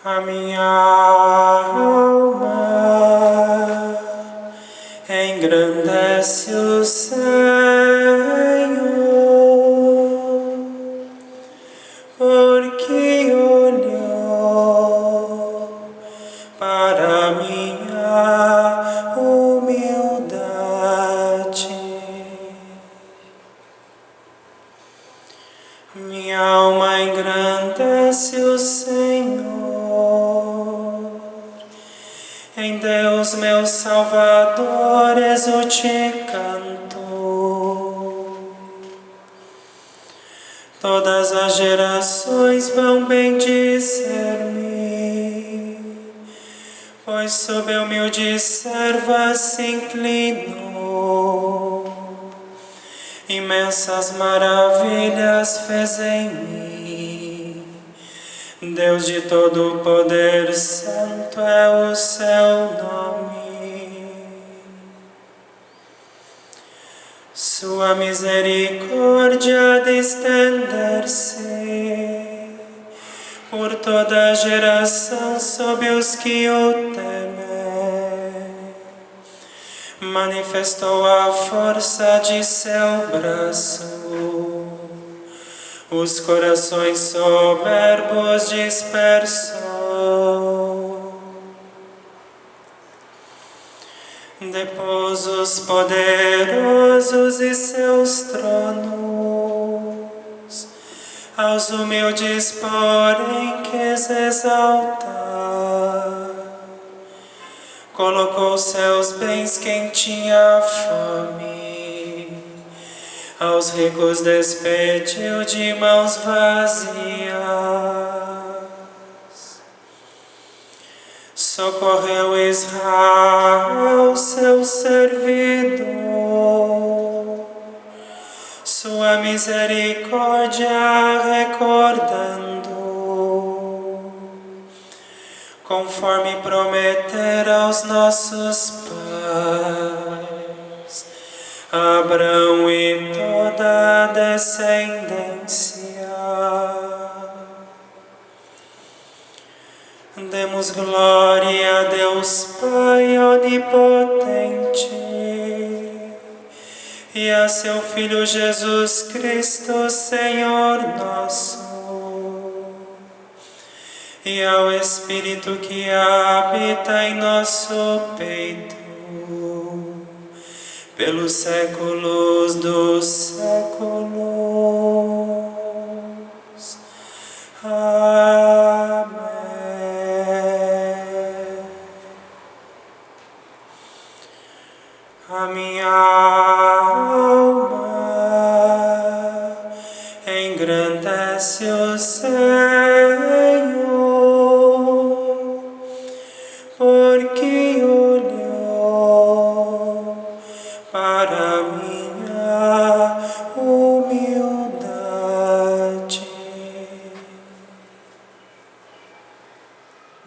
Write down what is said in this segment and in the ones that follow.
A minha alma engrandece o Senhor, porque olhou para a minha humildade. Minha alma engrandece o Senhor. Em Deus, meu Salvador, exulte canto. Todas as gerações vão bendizer-me, pois sob humilde serva se inclinou. Imensas maravilhas fez em mim. Deus de todo poder, santo é o seu nome. Sua misericórdia de estender-se por toda a geração sob os que o temem. Manifestou a força de seu braço. Os corações soberbos dispersou. Depôs os poderosos e seus tronos, aos humildes, porém, quis exaltar. Colocou seus bens quem tinha fome, aos ricos despediu de mãos vazias. Socorreu Israel, seu servidor, sua misericórdia recordando, conforme prometera aos nossos pais, Abraão e toda a descendência. Demos glória a Deus Pai onipotente e a seu Filho Jesus Cristo, Senhor nosso, e ao Espírito que habita em nosso peito, pelos séculos dos séculos. Amém. A minha alma engrandece o Senhor, porque olhou para a minha humildade.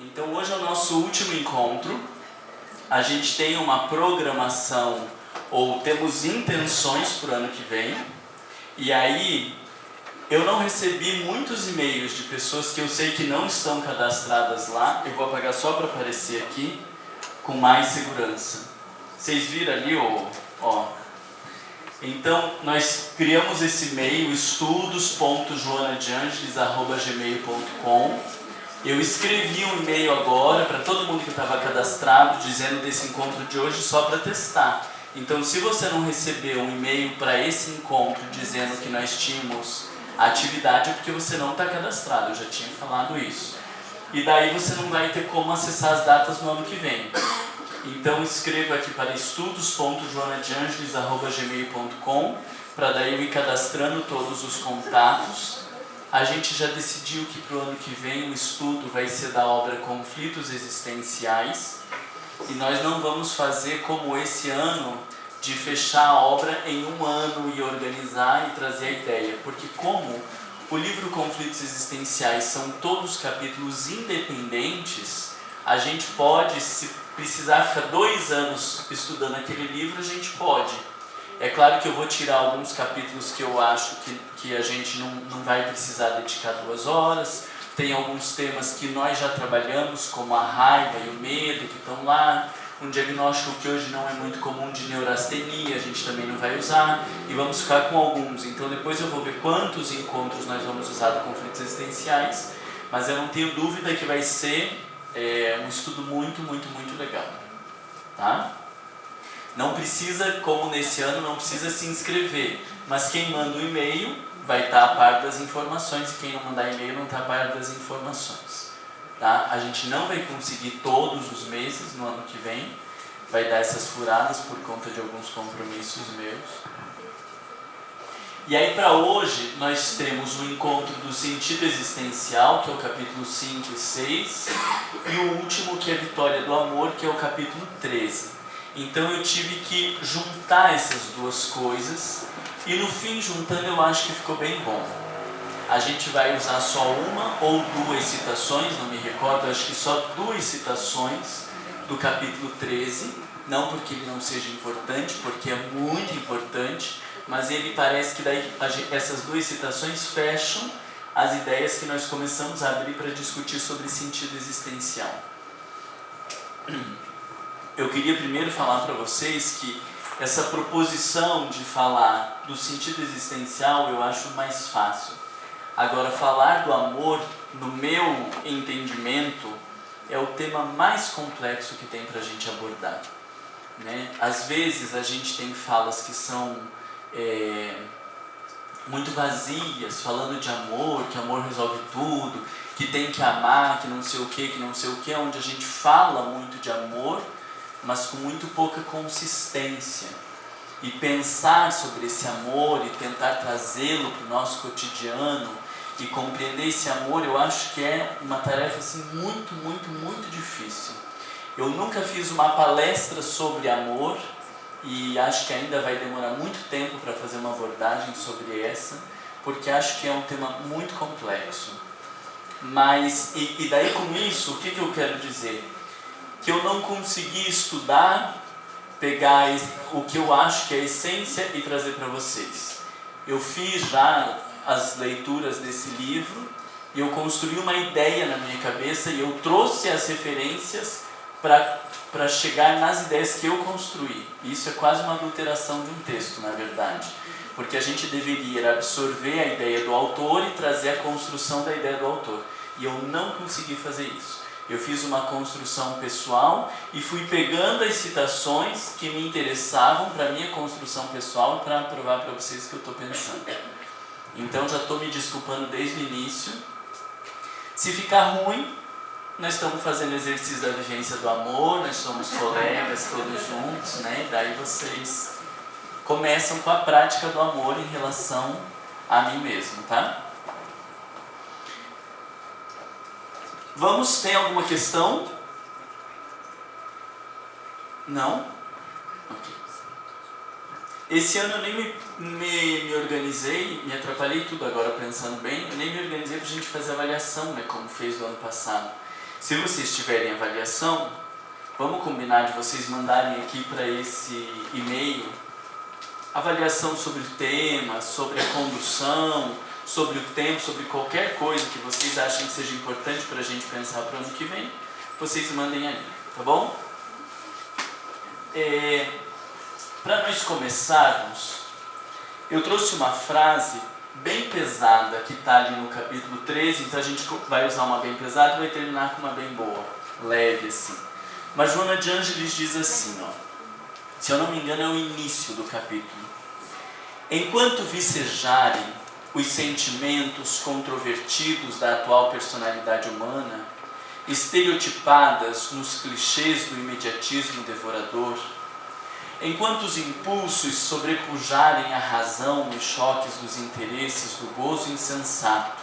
Então hoje é o nosso último encontro. A gente tem uma programação, ou temos intenções para o ano que vem. E aí, eu não recebi muitos e-mails de pessoas que eu sei que não estão cadastradas lá. Eu vou apagar só para aparecer aqui, com mais segurança. Vocês viram ali, ó. Então, nós criamos esse e-mail, estudos.joanadeangelis@gmail.com. Eu escrevi um e-mail agora para todo mundo que estava cadastrado, dizendo desse encontro de hoje só para testar. Então, se você não recebeu um e-mail para esse encontro dizendo que nós tínhamos atividade, é porque você não está cadastrado, eu já tinha falado isso. E daí você não vai ter como acessar as datas no ano que vem. Então, escreva aqui para estudos.joanadeangelis@gmail.com para daí eu ir cadastrando todos os contatos. A gente já decidiu que para o ano que vem o estudo vai ser da obra Conflitos Existenciais, e nós não vamos fazer como esse ano, de fechar a obra em um ano e organizar e trazer a ideia, porque como o livro Conflitos Existenciais são todos capítulos independentes, a gente pode, se precisar ficar 2 anos estudando aquele livro, a gente pode. É claro que eu vou tirar alguns capítulos que eu acho que a gente não vai precisar dedicar 2 horas, tem alguns temas que nós já trabalhamos, como a raiva e o medo, que estão lá. Um diagnóstico que hoje não é muito comum de neurastenia, a gente também não vai usar, e vamos ficar com alguns. Então depois eu vou ver quantos encontros nós vamos usar de conflitos existenciais, mas eu não tenho dúvida que vai ser um estudo muito, muito, muito legal. Tá? Não precisa, como nesse ano, não precisa se inscrever, mas quem manda o e-mail vai estar a par das informações, e quem não mandar e-mail não está a par das informações. Tá? A gente não vai conseguir todos os meses no ano que vem, vai dar essas furadas por conta de alguns compromissos meus. E aí para hoje nós temos o encontro do sentido existencial, que é o capítulo 5 e 6, e o último, que é a vitória do amor, que é o capítulo 13. Então eu tive que juntar essas duas coisas, e no fim, juntando, eu acho que ficou bem bom. A gente vai usar só uma ou duas citações, não me recordo, acho que só 2 citações do capítulo 13, não porque ele não seja importante, porque é muito importante, mas ele parece que daí essas 2 citações fecham as ideias que nós começamos a abrir para discutir sobre sentido existencial. Eu queria primeiro falar para vocês que essa proposição de falar do sentido existencial eu acho mais fácil. Agora, falar do amor, no meu entendimento, é o tema mais complexo que tem para a gente abordar. Né? Às vezes a gente tem falas que são muito vazias, falando de amor, que amor resolve tudo, que tem que amar, que não sei o que, onde a gente fala muito de amor, mas com muito pouca consistência. E pensar sobre esse amor e tentar trazê-lo para o nosso cotidiano e compreender esse amor, eu acho que é uma tarefa assim, muito, muito, muito difícil. Eu nunca fiz uma palestra sobre amor e acho que ainda vai demorar muito tempo para fazer uma abordagem sobre essa, porque acho que é um tema muito complexo. Mas, e daí com isso, o que eu quero dizer? Que eu não consegui estudar, pegar o que eu acho que é a essência e trazer para vocês. Eu fiz já as leituras desse livro e eu construí uma ideia na minha cabeça e eu trouxe as referências para chegar nas ideias que eu construí. Isso é quase uma adulteração de um texto, na verdade, porque a gente deveria absorver a ideia do autor e trazer a construção da ideia do autor, e eu não consegui fazer isso. Eu fiz uma construção pessoal e fui pegando as citações que me interessavam para a minha construção pessoal para provar para vocês o que eu estou pensando. Então já estou me desculpando desde o início. Se ficar ruim, nós estamos fazendo exercício da vivência do amor, nós somos colegas todos juntos, né? E daí vocês começam com a prática do amor em relação a mim mesmo, tá? Vamos, tem alguma questão? Não? Ok. Esse ano eu nem me organizei, me atrapalhei tudo agora pensando bem, eu nem me organizei para a gente fazer avaliação, né, como fez no ano passado. Se vocês tiverem avaliação, vamos combinar de vocês mandarem aqui para esse e-mail avaliação sobre o tema, sobre a condução, sobre o tempo, sobre qualquer coisa que vocês achem que seja importante para a gente pensar para o ano que vem, vocês mandem aí, tá bom? Para nós começarmos, eu trouxe uma frase bem pesada que está ali no capítulo 13, então a gente vai usar uma bem pesada e vai terminar com uma bem boa, leve assim. Mas Joana de Ângeles diz assim, ó, se eu não me engano é o início do capítulo: enquanto vicejarem os sentimentos controvertidos da atual personalidade humana, estereotipadas nos clichês do imediatismo devorador, enquanto os impulsos sobrepujarem a razão nos choques dos interesses do gozo insensato,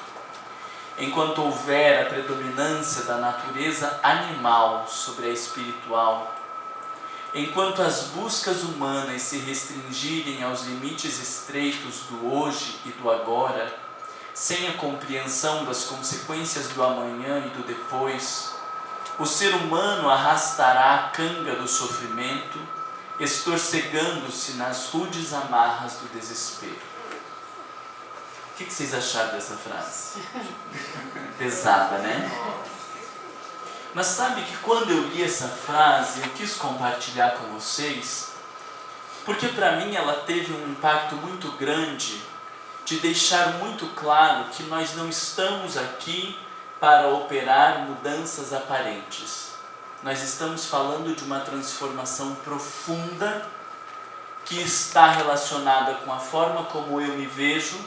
enquanto houver a predominância da natureza animal sobre a espiritual, enquanto as buscas humanas se restringirem aos limites estreitos do hoje e do agora, sem a compreensão das consequências do amanhã e do depois, o ser humano arrastará a canga do sofrimento, estorcegando-se nas rudes amarras do desespero. O que vocês acharam dessa frase? Pesada, né? Mas sabe que quando eu li essa frase, eu quis compartilhar com vocês, porque para mim ela teve um impacto muito grande de deixar muito claro que nós não estamos aqui para operar mudanças aparentes. Nós estamos falando de uma transformação profunda que está relacionada com a forma como eu me vejo,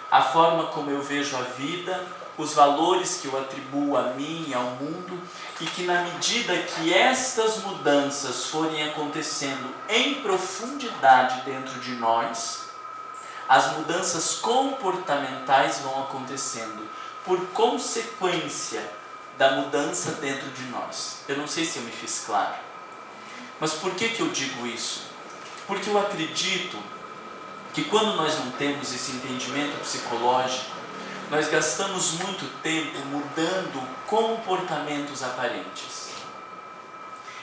a forma como eu vejo a vida, os valores que eu atribuo a mim e ao mundo, e que na medida que estas mudanças forem acontecendo em profundidade dentro de nós, as mudanças comportamentais vão acontecendo por consequência da mudança dentro de nós. Eu não sei se eu me fiz claro. Mas por que eu digo isso? Porque eu acredito que quando nós não temos esse entendimento psicológico, nós gastamos muito tempo mudando comportamentos aparentes.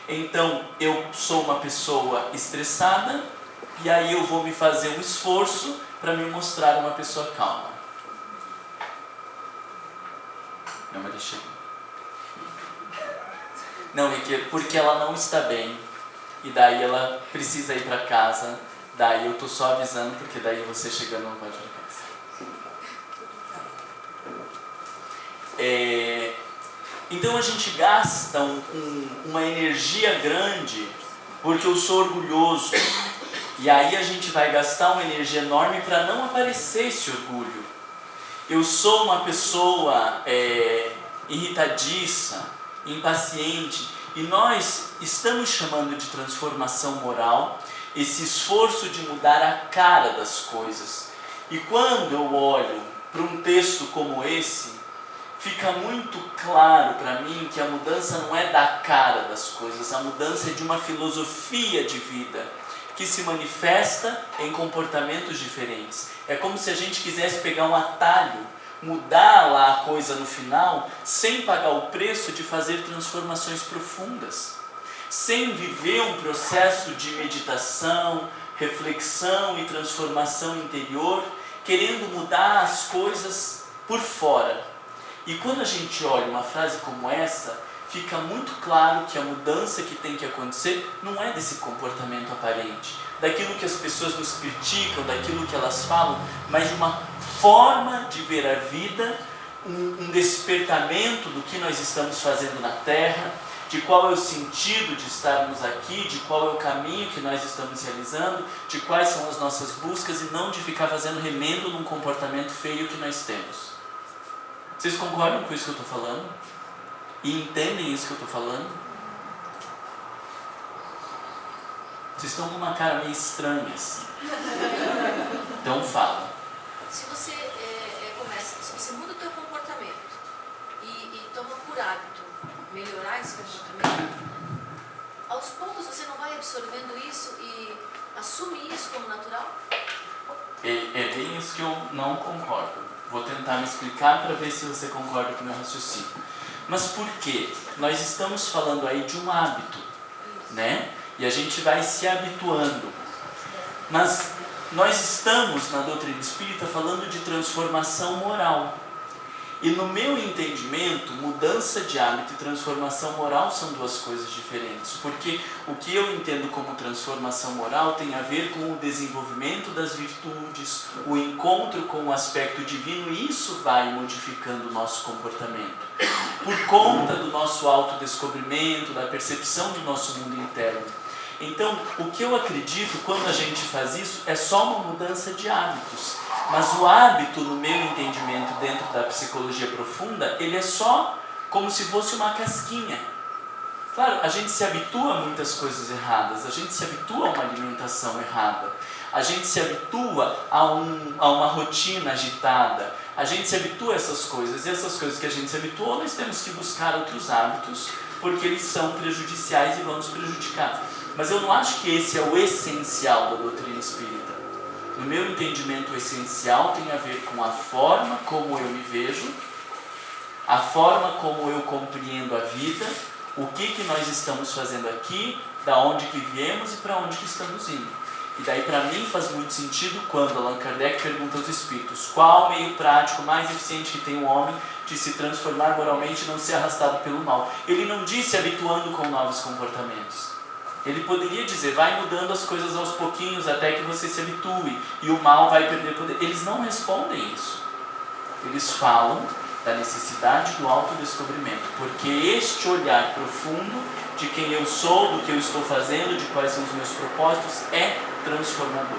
Então, eu sou uma pessoa estressada e aí eu vou me fazer um esforço para me mostrar uma pessoa calma. Não, mas deixa eu... Não, porque ela não está bem e daí ela precisa ir para casa, daí eu estou só avisando porque daí você chegando não pode ir para casa. Então a gente gasta uma energia grande porque eu sou orgulhoso, e aí a gente vai gastar uma energia enorme para não aparecer esse orgulho. Eu sou uma pessoa irritadiça, impaciente, e nós estamos chamando de transformação moral esse esforço de mudar a cara das coisas. E quando eu olho para um texto como esse, fica muito claro para mim que a mudança não é da cara das coisas, a mudança é de uma filosofia de vida que se manifesta em comportamentos diferentes. É como se a gente quisesse pegar um atalho, mudar lá a coisa no final, sem pagar o preço de fazer transformações profundas, sem viver um processo de meditação, reflexão e transformação interior, querendo mudar as coisas por fora. E quando a gente olha uma frase como essa, fica muito claro que a mudança que tem que acontecer não é desse comportamento aparente, daquilo que as pessoas nos criticam, daquilo que elas falam, mas de uma forma de ver a vida, um despertamento do que nós estamos fazendo na Terra, de qual é o sentido de estarmos aqui, de qual é o caminho que nós estamos realizando, de quais são as nossas buscas, e não de ficar fazendo remendo num comportamento feio que nós temos. Vocês concordam com isso que eu estou falando? E entendem isso que eu estou falando? Vocês estão com uma cara meio estranha assim. Então fala. Se você se você muda o teu comportamento e toma por hábito melhorar esse comportamento, aos poucos você não vai absorvendo isso e assume isso como natural? É bem isso que eu não concordo. Vou tentar me explicar para ver se você concorda com o meu raciocínio. Mas por quê? Nós estamos falando aí de um hábito, né? E a gente vai se habituando. Mas nós estamos, na doutrina espírita, falando de transformação moral. E no meu entendimento, mudança de hábito e transformação moral são duas coisas diferentes. Porque o que eu entendo como transformação moral tem a ver com o desenvolvimento das virtudes, o encontro com o aspecto divino, e isso vai modificando o nosso comportamento. Por conta do nosso autodescobrimento, da percepção do nosso mundo interno. Então, o que eu acredito quando a gente faz isso é só uma mudança de hábitos. Mas o hábito, no meu entendimento, dentro da psicologia profunda, ele é só como se fosse uma casquinha. Claro, a gente se habitua a muitas coisas erradas, a gente se habitua a uma alimentação errada, a gente se habitua a uma rotina agitada, a gente se habitua a essas coisas, e essas coisas que a gente se habituou, nós temos que buscar outros hábitos, porque eles são prejudiciais e vão nos prejudicar. Mas eu não acho que esse é o essencial da doutrina espírita. No meu entendimento, o essencial tem a ver com a forma como eu me vejo, a forma como eu compreendo a vida, o que nós estamos fazendo aqui, da onde que viemos e para onde que estamos indo. E daí para mim faz muito sentido quando Allan Kardec pergunta aos espíritos qual o meio prático mais eficiente que tem o homem de se transformar moralmente e não ser arrastado pelo mal. Ele não disse habituando com novos comportamentos. Ele poderia dizer, vai mudando as coisas aos pouquinhos até que você se habitue e o mal vai perder poder. Eles não respondem isso. Eles falam da necessidade do autodescobrimento, porque este olhar profundo de quem eu sou, do que eu estou fazendo, de quais são os meus propósitos, é transformador.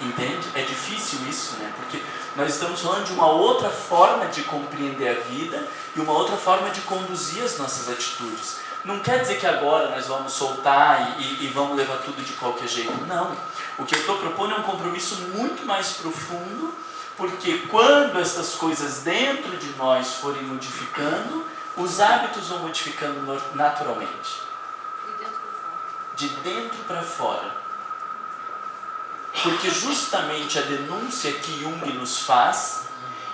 Entende? É difícil isso, né? Porque nós estamos falando de uma outra forma de compreender a vida e uma outra forma de conduzir as nossas atitudes. Não quer dizer que agora nós vamos soltar e vamos levar tudo de qualquer jeito. Não. O que eu estou propondo é um compromisso muito mais profundo, porque quando essas coisas dentro de nós forem modificando, os hábitos vão modificando naturalmente. De dentro para fora. Porque justamente a denúncia que Jung nos faz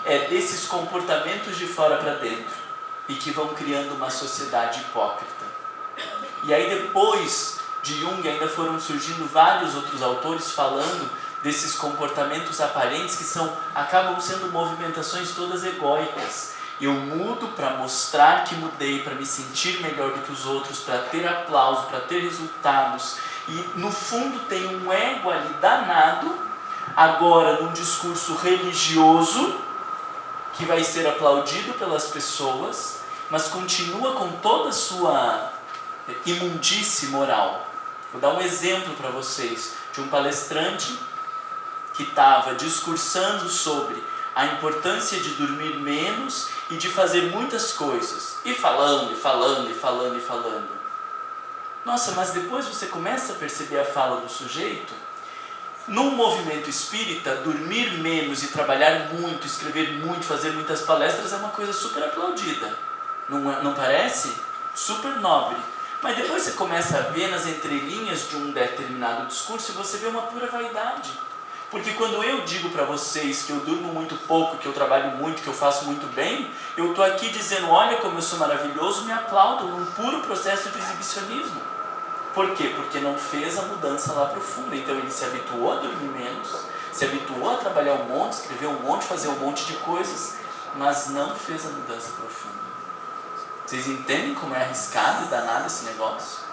é desses comportamentos de fora para dentro e que vão criando uma sociedade hipócrita. E aí depois de Jung ainda foram surgindo vários outros autores falando desses comportamentos aparentes que acabam sendo movimentações todas egóicas. Eu mudo para mostrar que mudei, para me sentir melhor do que os outros, para ter aplauso, para ter resultados. E no fundo tem um ego ali danado, agora num discurso religioso, que vai ser aplaudido pelas pessoas, mas continua com toda a sua imundície moral. Vou dar um exemplo para vocês de um palestrante que estava discursando sobre a importância de dormir menos e de fazer muitas coisas. E falando, e falando, e falando, e falando. Nossa, mas depois você começa a perceber a fala do sujeito. Num movimento espírita, dormir menos e trabalhar muito, escrever muito, fazer muitas palestras é uma coisa super aplaudida. Não parece? Super nobre. Mas depois você começa a ver nas entrelinhas de um determinado discurso e você vê uma pura vaidade. Porque quando eu digo para vocês que eu durmo muito pouco, que eu trabalho muito, que eu faço muito bem, eu estou aqui dizendo, olha como eu sou maravilhoso, me aplaudam num puro processo de exibicionismo. Por quê? Porque não fez a mudança lá profunda. Então ele se habituou a dormir menos, se habituou a trabalhar um monte, escrever um monte, fazer um monte de coisas, mas não fez a mudança profunda. Vocês entendem como é arriscado e danado esse negócio?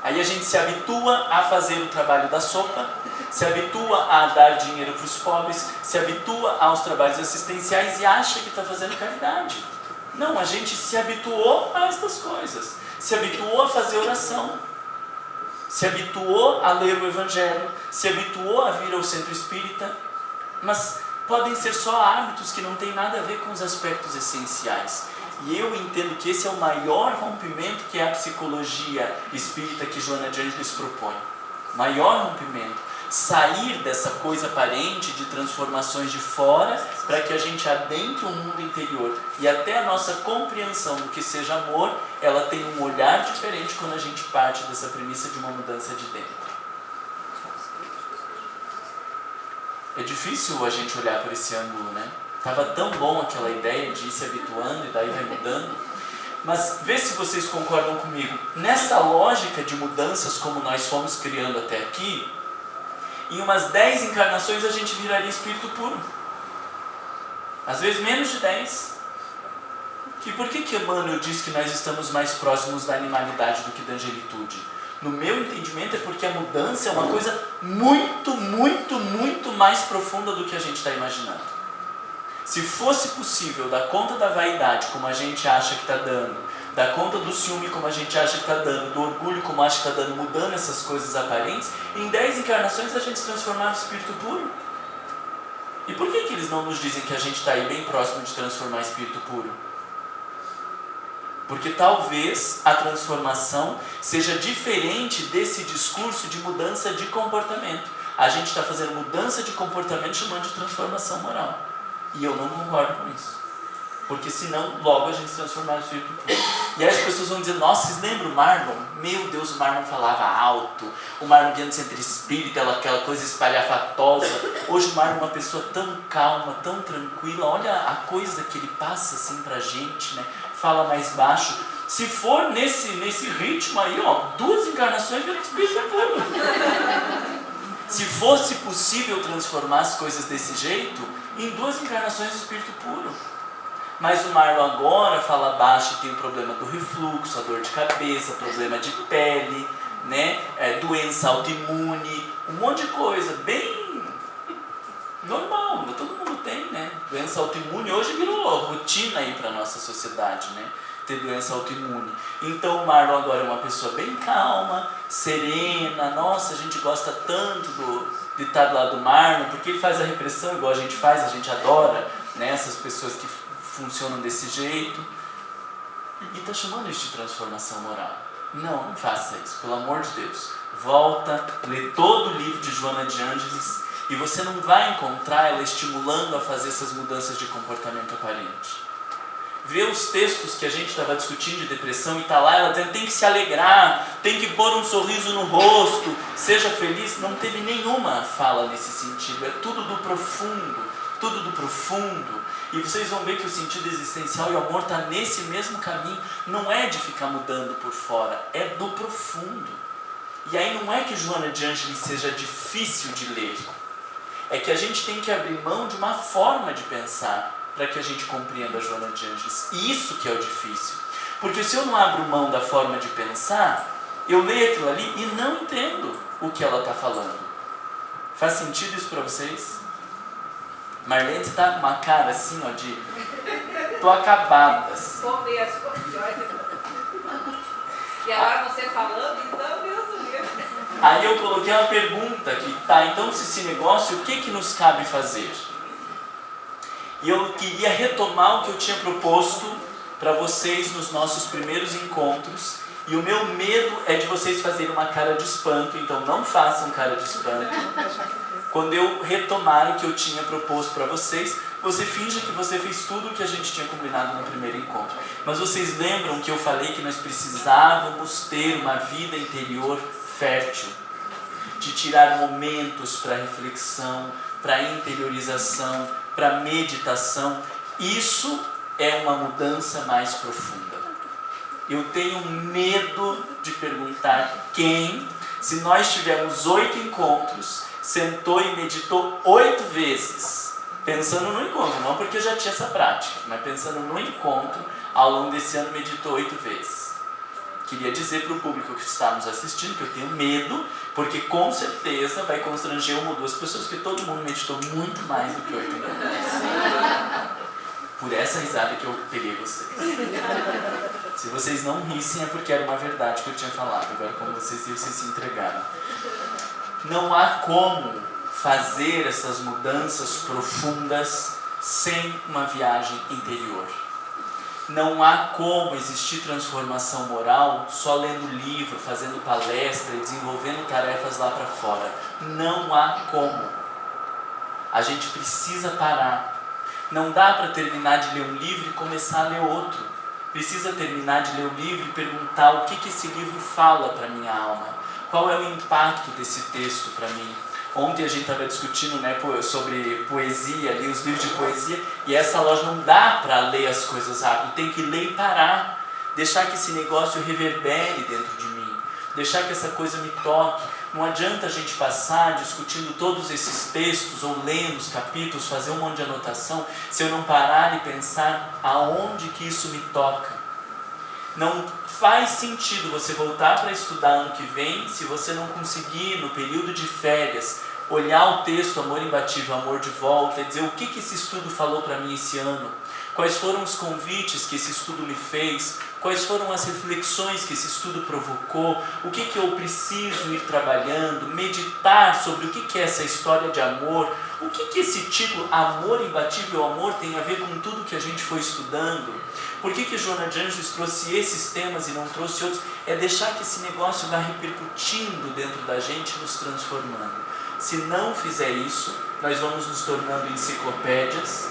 Aí a gente se habitua a fazer o trabalho da sopa, se habitua a dar dinheiro para os pobres, se habitua aos trabalhos assistenciais e acha que está fazendo caridade. Não, a gente se habituou a estas coisas. Se habituou a fazer oração, se habituou a ler o Evangelho, se habituou a vir ao centro espírita, mas podem ser só hábitos que não têm nada a ver com os aspectos essenciais. E eu entendo que esse é o maior rompimento que a psicologia espírita que Joana de Ângeles propõe. Maior rompimento. Sair dessa coisa aparente de transformações de fora para que a gente adentre o mundo interior. E até a nossa compreensão do que seja amor, ela tem um olhar diferente quando a gente parte dessa premissa de uma mudança de dentro. É difícil a gente olhar por esse ângulo, né? Estava tão bom aquela ideia de ir se habituando e daí vai mudando. Mas vê se vocês concordam comigo. Nessa lógica de mudanças como nós fomos criando até aqui, em umas 10 encarnações a gente viraria espírito puro. Às vezes menos de 10. E por que Emmanuel diz que nós estamos mais próximos da animalidade do que da angelitude? No meu entendimento é porque a mudança é uma coisa muito, muito, muito mais profunda do que a gente está imaginando. Se fosse possível dar conta da vaidade como a gente acha que está dando, dar conta do ciúme como a gente acha que está dando, do orgulho como acha que está dando, mudando essas coisas aparentes, em 10 encarnações a gente se transformava em espírito puro. E por que eles não nos dizem que a gente está aí bem próximo de transformar em espírito puro? Porque talvez a transformação seja diferente desse discurso de mudança de comportamento. A gente está fazendo mudança de comportamento chamando de transformação moral. E eu não concordo com isso. Porque senão logo a gente se transformar em espírito puro. E aí as pessoas vão dizer, nossa, vocês lembram o Marlon? Meu Deus, o Marlon falava alto. O Marlon vinha do centro espírita, aquela coisa espalhafatosa. Hoje o Marlon é uma pessoa tão calma, tão tranquila. Olha a coisa que ele passa assim pra gente, né? Fala mais baixo. Se for nesse ritmo aí, ó, 2 encarnações vira espírito puro. Se fosse possível transformar as coisas desse jeito, em 2 encarnações de espírito puro. Mas o Marlon agora fala baixo e tem o problema do refluxo, a dor de cabeça, problema de pele, né? Doença autoimune, um monte de coisa bem normal, todo mundo tem, né? Doença autoimune hoje virou rotina aí para nossa sociedade, né? Ter doença autoimune. Então o Marlon agora é uma pessoa bem calma, serena. Nossa, a gente gosta tanto de estar do lado do Marlon, porque ele faz a repressão igual a gente faz, a gente adora, né? Essas pessoas que funcionam desse jeito. E está chamando isso de transformação moral. Não faça isso, pelo amor de Deus. Volta, lê todo o livro de Joana de Ângeles e você não vai encontrar ela estimulando a fazer essas mudanças de comportamento aparente. Vê os textos que a gente estava discutindo de depressão e está lá ela dizendo tem que se alegrar, tem que pôr um sorriso no rosto, seja feliz. Não teve nenhuma fala nesse sentido, é tudo do profundo, tudo do profundo. E vocês vão ver que o sentido existencial e o amor está nesse mesmo caminho. Não é de ficar mudando por fora, é do profundo. E aí não é que Joana de Ângeles seja difícil de ler. É que a gente tem que abrir mão de uma forma de pensar para que a gente compreenda a Joana de Ângeles. E isso que é o difícil. Porque se eu não abro mão da forma de pensar, eu leio aquilo ali e não entendo o que ela está falando. Faz sentido isso para vocês? Marlene está com uma cara assim, ó, de... Tô acabada. Começo. E agora você falando, então, Deus Deus. Aí eu coloquei uma pergunta aqui. Tá, então se esse negócio, o que nos cabe fazer? E eu queria retomar o que eu tinha proposto para vocês nos nossos primeiros encontros. E o meu medo é de vocês fazerem uma cara de espanto, então não façam cara de espanto. Quando eu retomar o que eu tinha proposto para vocês, você finja que você fez tudo o que a gente tinha combinado no primeiro encontro. Mas vocês lembram que eu falei que nós precisávamos ter uma vida interior fértil, de tirar momentos para reflexão, para interiorização, para meditação. Isso é uma mudança mais profunda. Eu tenho medo de perguntar quem, se nós tivermos 8 encontros, sentou e meditou 8 vezes, pensando no encontro, não porque eu já tinha essa prática, mas pensando no encontro, ao longo desse ano meditou 8 vezes. Queria dizer para o público que está nos assistindo que eu tenho medo, porque com certeza vai constranger 1 ou 2 pessoas, porque todo mundo meditou muito mais do que 8 encontros. Por essa risada que eu peguei vocês. Se vocês não rissem é porque era uma verdade que eu tinha falado. Agora, como vocês se entregaram. Não há como fazer essas mudanças profundas sem uma viagem interior. Não há como existir transformação moral só lendo livro, fazendo palestra e desenvolvendo tarefas lá para fora. Não há como. A gente precisa parar. Não dá para terminar de ler um livro e começar a ler outro. Precisa terminar de ler o livro e perguntar o que esse livro fala para a minha alma. Qual é o impacto desse texto para mim? Ontem a gente estava discutindo, né, sobre poesia, ali, os livros de poesia, e essa loja não dá para ler as coisas rápido, tem que ler e parar. Deixar que esse negócio reverbere dentro de mim. Deixar que essa coisa me toque. Não adianta a gente passar discutindo todos esses textos ou lendo os capítulos, fazer um monte de anotação, se eu não parar e pensar aonde que isso me toca. Não faz sentido você voltar para estudar ano que vem se você não conseguir, no período de férias, olhar o texto Amor Imbatível, Amor de Volta e dizer o que esse estudo falou para mim esse ano, quais foram os convites que esse estudo me fez, quais foram as reflexões que esse estudo provocou, o que eu preciso ir trabalhando, meditar sobre o que é essa história de amor, o que esse título Amor Imbatível, Amor tem a ver com tudo que a gente foi estudando. Por que Joana de Ângeles trouxe esses temas e não trouxe outros? É deixar que esse negócio vá repercutindo dentro da gente, nos transformando. Se não fizer isso, nós vamos nos tornando enciclopédias.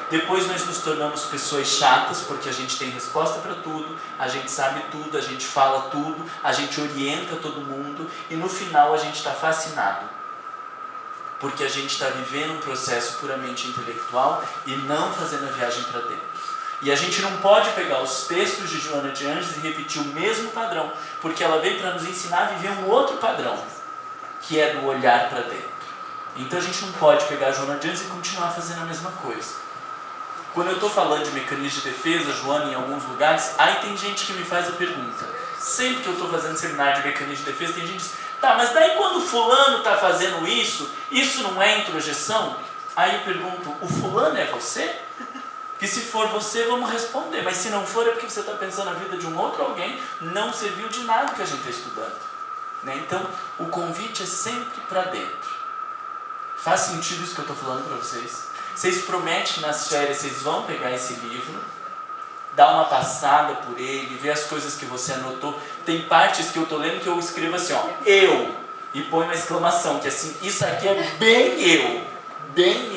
Depois nós nos tornamos pessoas chatas, porque a gente tem resposta para tudo, a gente sabe tudo, a gente fala tudo, a gente orienta todo mundo e no final a gente está fascinado. Porque a gente está vivendo um processo puramente intelectual e não fazendo a viagem para dentro. E a gente não pode pegar os textos de Joana de Ângeles e repetir o mesmo padrão, porque ela veio para nos ensinar a viver um outro padrão, que é do olhar para dentro. Então a gente não pode pegar a Joana de Ângeles e continuar fazendo a mesma coisa. Quando eu estou falando de mecanismo de defesa, Joana, em alguns lugares, aí tem gente que me faz a pergunta. Sempre que eu estou fazendo seminário de mecanismo de defesa, tem gente que diz, tá, mas daí quando o fulano está fazendo isso não é introjeção? Aí eu pergunto, o fulano é você? Que se for você, vamos responder. Mas se não for, é porque você está pensando na vida de um outro alguém, não serviu de nada que a gente está estudando. Né? Então, o convite é sempre para dentro. Faz sentido isso que eu estou falando para vocês? Vocês prometem que nas férias vocês vão pegar esse livro, dar uma passada por ele, ver as coisas que você anotou. Tem partes que eu estou lendo que eu escrevo assim, ó, eu, e põe uma exclamação, que assim, isso aqui é bem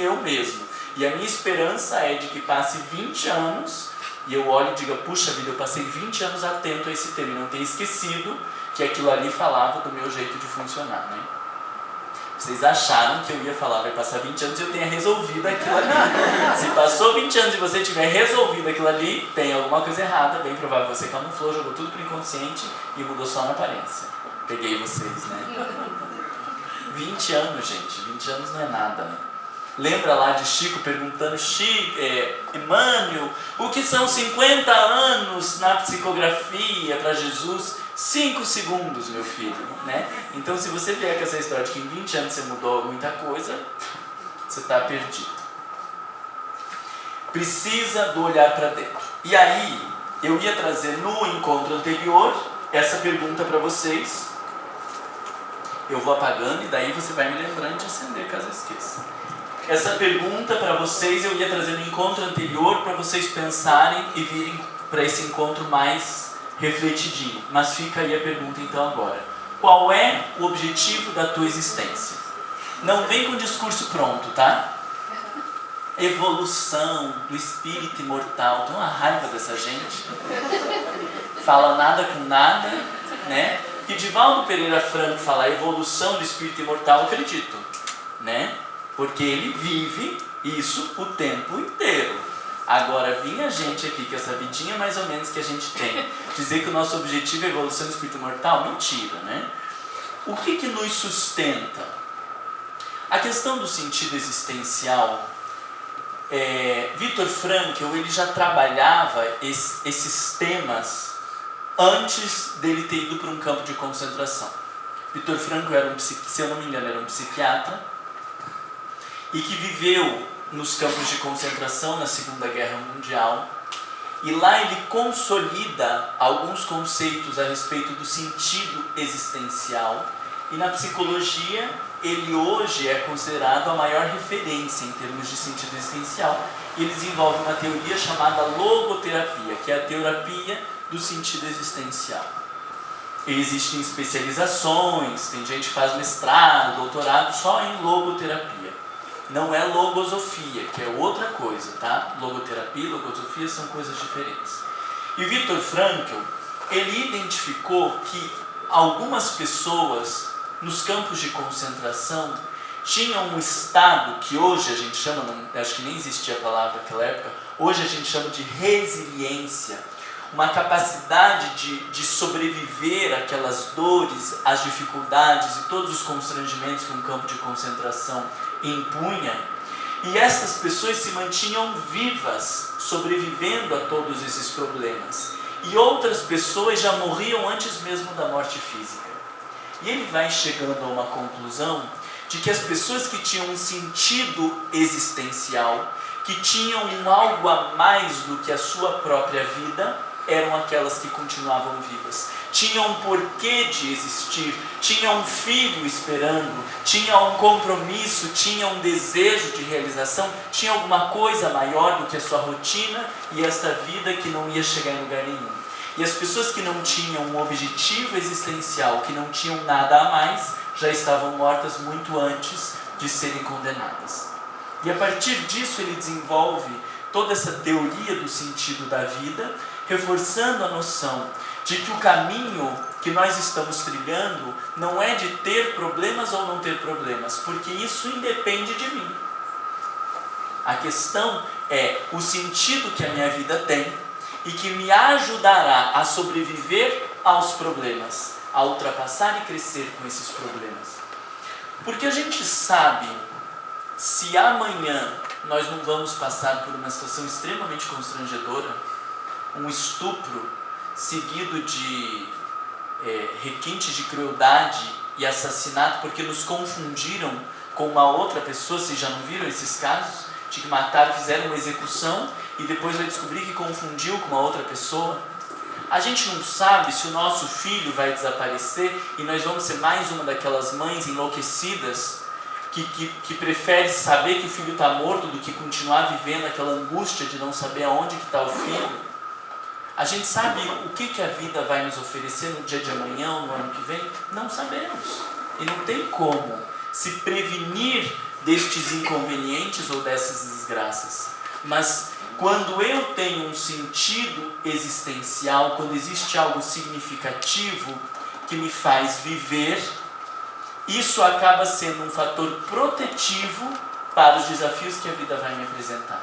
eu mesmo. E a minha esperança é de que passe 20 anos e eu olhe e diga, puxa vida, eu passei 20 anos atento a esse tema e não tenho esquecido que aquilo ali falava do meu jeito de funcionar, né? Vocês acharam que eu ia falar, vai passar 20 anos e eu tenha resolvido aquilo ali. Se passou 20 anos e você tiver resolvido aquilo ali, tem alguma coisa errada, bem provável você camuflou, jogou tudo pro inconsciente e mudou só na aparência. Peguei vocês, né? 20 anos, gente, 20 anos não é nada, né? Lembra lá de Chico perguntando, Emmanuel, o que são 50 anos na psicografia para Jesus? 5 segundos, meu filho, né? Então, se você vier com essa história de que em 20 anos você mudou muita coisa, você está perdido. Precisa do olhar para dentro. E aí, eu ia trazer no encontro anterior essa pergunta para vocês. Eu vou apagando e daí você vai me lembrando de acender caso eu esqueça. Essa pergunta para vocês eu ia trazer no encontro anterior para vocês pensarem e virem para esse encontro mais refletidinho. Mas fica aí a pergunta então agora. Qual é o objetivo da tua existência? Não vem com o discurso pronto, tá? Evolução do espírito imortal. Tem uma raiva dessa gente. Fala nada com nada, né? Que Divaldo Pereira Franco fala evolução do espírito imortal, eu acredito, né? Porque ele vive isso o tempo inteiro. Agora, vinha gente aqui com essa vidinha mais ou menos que a gente tem, dizer que o nosso objetivo é a evolução do espírito imortal? Mentira, né? O que nos sustenta? A questão do sentido existencial, Viktor Frankl, ele já trabalhava esses temas antes dele ter ido para um campo de concentração. Viktor Frankl era se eu não me engano, era um psiquiatra, e que viveu nos campos de concentração na Segunda Guerra Mundial, e lá ele consolida alguns conceitos a respeito do sentido existencial, e na psicologia ele hoje é considerado a maior referência em termos de sentido existencial. Ele desenvolve uma teoria chamada logoterapia, que é a terapia do sentido existencial. Existem especializações, tem gente que faz mestrado, doutorado só em logoterapia. Não é logosofia, que é outra coisa, tá? Logoterapia e logosofia são coisas diferentes. E Viktor Frankl, ele identificou que algumas pessoas nos campos de concentração tinham um estado que hoje a gente chama, acho que nem existia a palavra naquela época, hoje a gente chama de resiliência, uma capacidade de sobreviver àquelas dores, às dificuldades e todos os constrangimentos que um campo de concentração impunha, e essas pessoas se mantinham vivas, sobrevivendo a todos esses problemas, e outras pessoas já morriam antes mesmo da morte física. E ele vai chegando a uma conclusão de que as pessoas que tinham um sentido existencial, que tinham um algo a mais do que a sua própria vida, eram aquelas que continuavam vivas. Tinham um porquê de existir, tinham um filho esperando, tinham um compromisso, tinham um desejo de realização, tinha alguma coisa maior do que a sua rotina e esta vida que não ia chegar em lugar nenhum. E as pessoas que não tinham um objetivo existencial, que não tinham nada a mais, já estavam mortas muito antes de serem condenadas. E a partir disso ele desenvolve toda essa teoria do sentido da vida, reforçando a noção de que o caminho que nós estamos trilhando não é de ter problemas ou não ter problemas, porque isso independe de mim. A questão é o sentido que a minha vida tem e que me ajudará a sobreviver aos problemas, a ultrapassar e crescer com esses problemas. Porque a gente sabe se amanhã nós não vamos passar por uma situação extremamente constrangedora, um estupro seguido de requintes de crueldade e assassinato porque nos confundiram com uma outra pessoa. Vocês já não viram esses casos? De que mataram, fizeram uma execução e depois vai descobrir que confundiu com uma outra pessoa. A gente não sabe se o nosso filho vai desaparecer e nós vamos ser mais uma daquelas mães enlouquecidas que prefere saber que o filho está morto do que continuar vivendo aquela angústia de não saber aonde que está o filho. A gente sabe o que a vida vai nos oferecer no dia de amanhã ou no ano que vem? Não sabemos. E não tem como se prevenir destes inconvenientes ou dessas desgraças. Mas quando eu tenho um sentido existencial, quando existe algo significativo que me faz viver, isso acaba sendo um fator protetivo para os desafios que a vida vai me apresentar.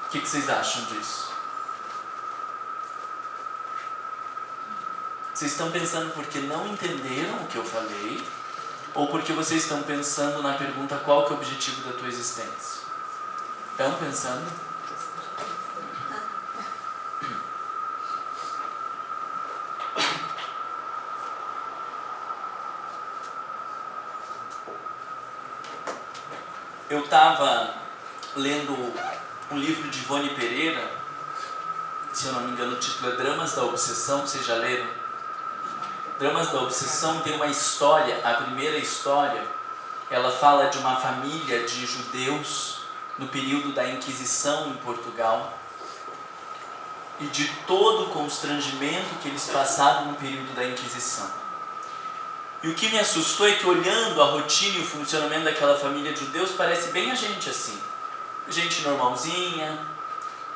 O que vocês acham disso? Vocês estão pensando porque não entenderam o que eu falei? Ou porque vocês estão pensando na pergunta qual que é o objetivo da tua existência? Estão pensando? Eu estava lendo um livro de Ivone Pereira, se eu não me engano o título é Dramas da Obsessão, vocês já leram? Dramas da Obsessão tem uma história, a primeira história, ela fala de uma família de judeus no período da Inquisição em Portugal e de todo o constrangimento que eles passaram no período da Inquisição. E o que me assustou é que, olhando a rotina e o funcionamento daquela família de judeus, parece bem a gente assim. Gente normalzinha,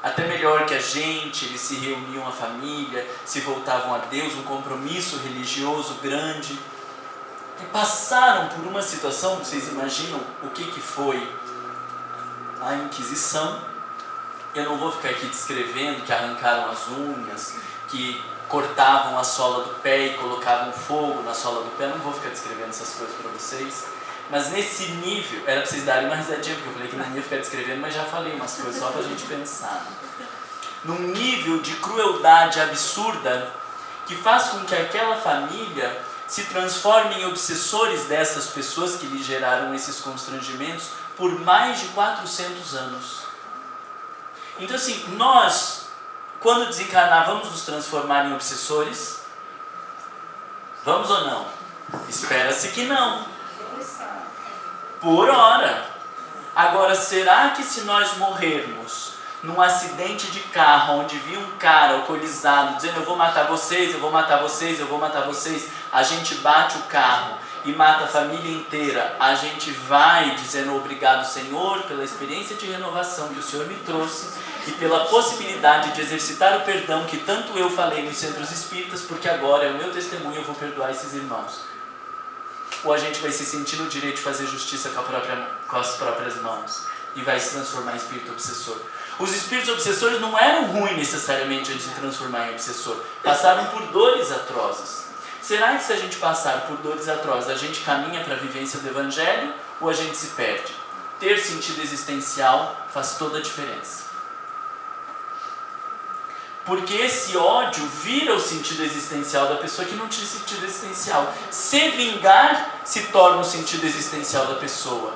até melhor que a gente, eles se reuniam a família, se voltavam a Deus, um compromisso religioso grande. E passaram por uma situação, vocês imaginam o que foi a Inquisição? Eu não vou ficar aqui descrevendo que arrancaram as unhas, que cortavam a sola do pé e colocavam fogo na sola do pé, não vou ficar descrevendo essas coisas para vocês. Mas nesse nível, era para vocês darem uma risadinha, porque eu falei que não ia ficar descrevendo, mas já falei umas coisas só para a gente pensar. Num nível de crueldade absurda, que faz com que aquela família se transforme em obsessores dessas pessoas que lhe geraram esses constrangimentos por mais de 400 anos. Então assim, nós, quando desencarnar, vamos nos transformar em obsessores? Vamos ou não? Espera-se que não. Por hora. Agora, será que se nós morrermos num acidente de carro, onde vi um cara alcoolizado, dizendo eu vou matar vocês, eu vou matar vocês, eu vou matar vocês, a gente bate o carro e mata a família inteira, a gente vai dizendo obrigado, Senhor, pela experiência de renovação que o Senhor me trouxe e pela possibilidade de exercitar o perdão que tanto eu falei nos centros espíritas, porque agora é o meu testemunho, eu vou perdoar esses irmãos. Ou a gente vai se sentir no direito de fazer justiça com as próprias mãos e vai se transformar em espírito obsessor. Os espíritos obsessores não eram ruins necessariamente antes de se transformar em obsessor, passaram por dores atrozes. Será que se a gente passar por dores atrozes, a gente caminha para a vivência do Evangelho ou a gente se perde? Ter sentido existencial faz toda a diferença. Porque esse ódio vira o sentido existencial da pessoa que não tinha sentido existencial. Se vingar se torna o sentido existencial da pessoa.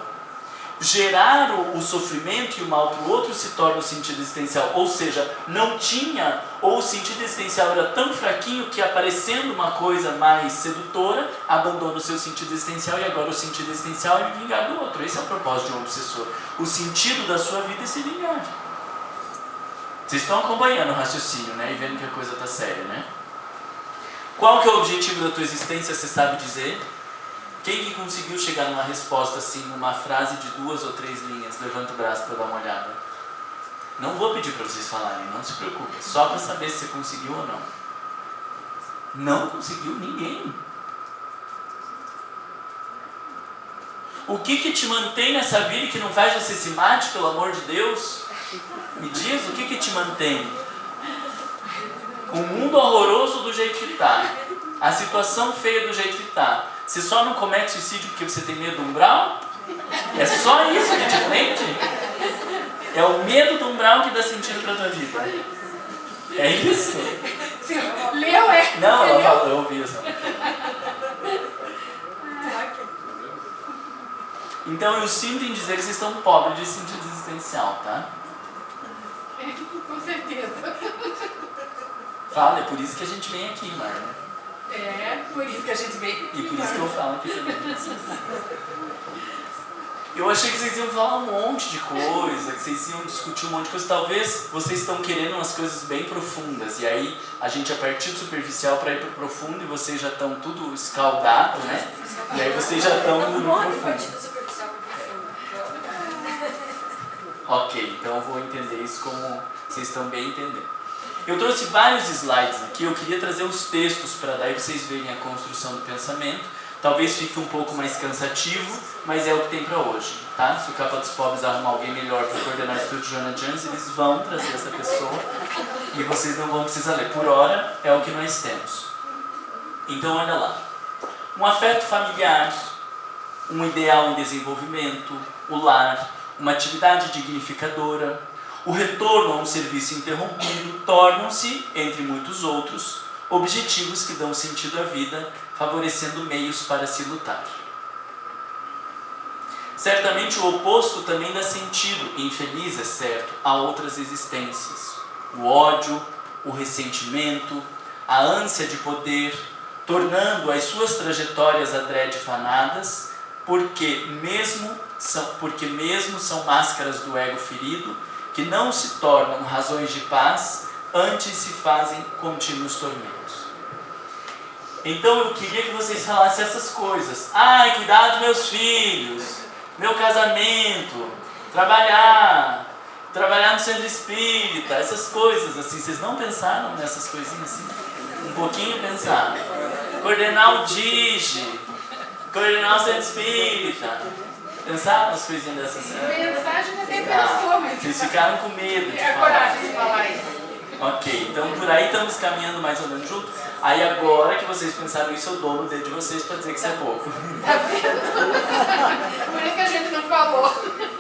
Gerar o sofrimento e o mal para o outro se torna o sentido existencial. Ou seja, não tinha, ou o sentido existencial era tão fraquinho que, aparecendo uma coisa mais sedutora, abandona o seu sentido existencial e agora o sentido existencial é vingar do outro. Esse é o propósito de um obsessor. O sentido da sua vida é se vingar. Vocês estão acompanhando o raciocínio, né? E vendo que a coisa está séria, né? Qual que é o objetivo da tua existência, você sabe dizer? Quem que conseguiu chegar numa resposta assim, numa frase de 2 ou 3 linhas? Levanta o braço para dar uma olhada. Não vou pedir para vocês falarem, não se preocupe. Só para saber se você conseguiu ou não. Não conseguiu ninguém. O que te mantém nessa vida e que não faz você se mate, pelo amor de Deus? Me diz, o que te mantém? O mundo horroroso do jeito que está. A situação feia do jeito que está. Você só não comete suicídio porque você tem medo do umbral? É só isso que te prende? É o medo do umbral que dá sentido para a tua vida. É isso? Leu, é? Não, ela falou, eu ouvi essa. Então eu sinto em dizer que vocês estão pobres de sentido existencial, tá? Com certeza. Fala, é por isso que a gente vem aqui, Marla. É, por isso que a gente veio. E por isso que eu falo aqui também. Eu achei que vocês iam falar um monte de coisa, que vocês iam discutir um monte de coisa. Talvez vocês estão querendo umas coisas bem profundas. E aí a gente, a partir do superficial para ir para o profundo, e vocês já estão tudo escaldado, né? E aí vocês já estão no profundo. Partir do superficial para o profundo. Ok, então eu vou entender isso como vocês estão bem entendendo. Eu trouxe vários slides aqui, eu queria trazer os textos para daí vocês verem a construção do pensamento. Talvez fique um pouco mais cansativo, mas é o que tem para hoje, tá? Se o Capa dos Pobres arrumar alguém melhor para coordenar o estudo de Joanna Jones, eles vão trazer essa pessoa e vocês não vão precisar ler. Por hora, é o que nós temos. Então, olha lá. Um afeto familiar, um ideal em desenvolvimento, o lar, uma atividade dignificadora, o retorno a um serviço interrompido tornam-se, entre muitos outros, objetivos que dão sentido à vida, favorecendo meios para se lutar. Certamente o oposto também dá sentido, infeliz é certo, a outras existências. O ódio, o ressentimento, a ânsia de poder, tornando as suas trajetórias adrede fanadas, porque mesmo são máscaras do ego ferido, que não se tornam razões de paz, antes se fazem contínuos tormentos. Então eu queria que vocês falassem essas coisas. Ai, cuidar dos meus filhos, meu casamento, trabalhar no centro espírita, essas coisas assim. Vocês não pensaram nessas coisinhas assim? Um pouquinho pensaram. Coordenar o DIGE, coordenar o centro espírita. Pensaram nas coisinhas dessas? Mensagem até pensou, mas... Vocês ficaram com medo de É a falar. coragem de falar isso. Ok, então por aí estamos caminhando mais ou menos junto. Aí agora que vocês pensaram isso, eu dou no dedo de vocês para dizer que isso é pouco. Tá vendo? Por isso que a gente não falou.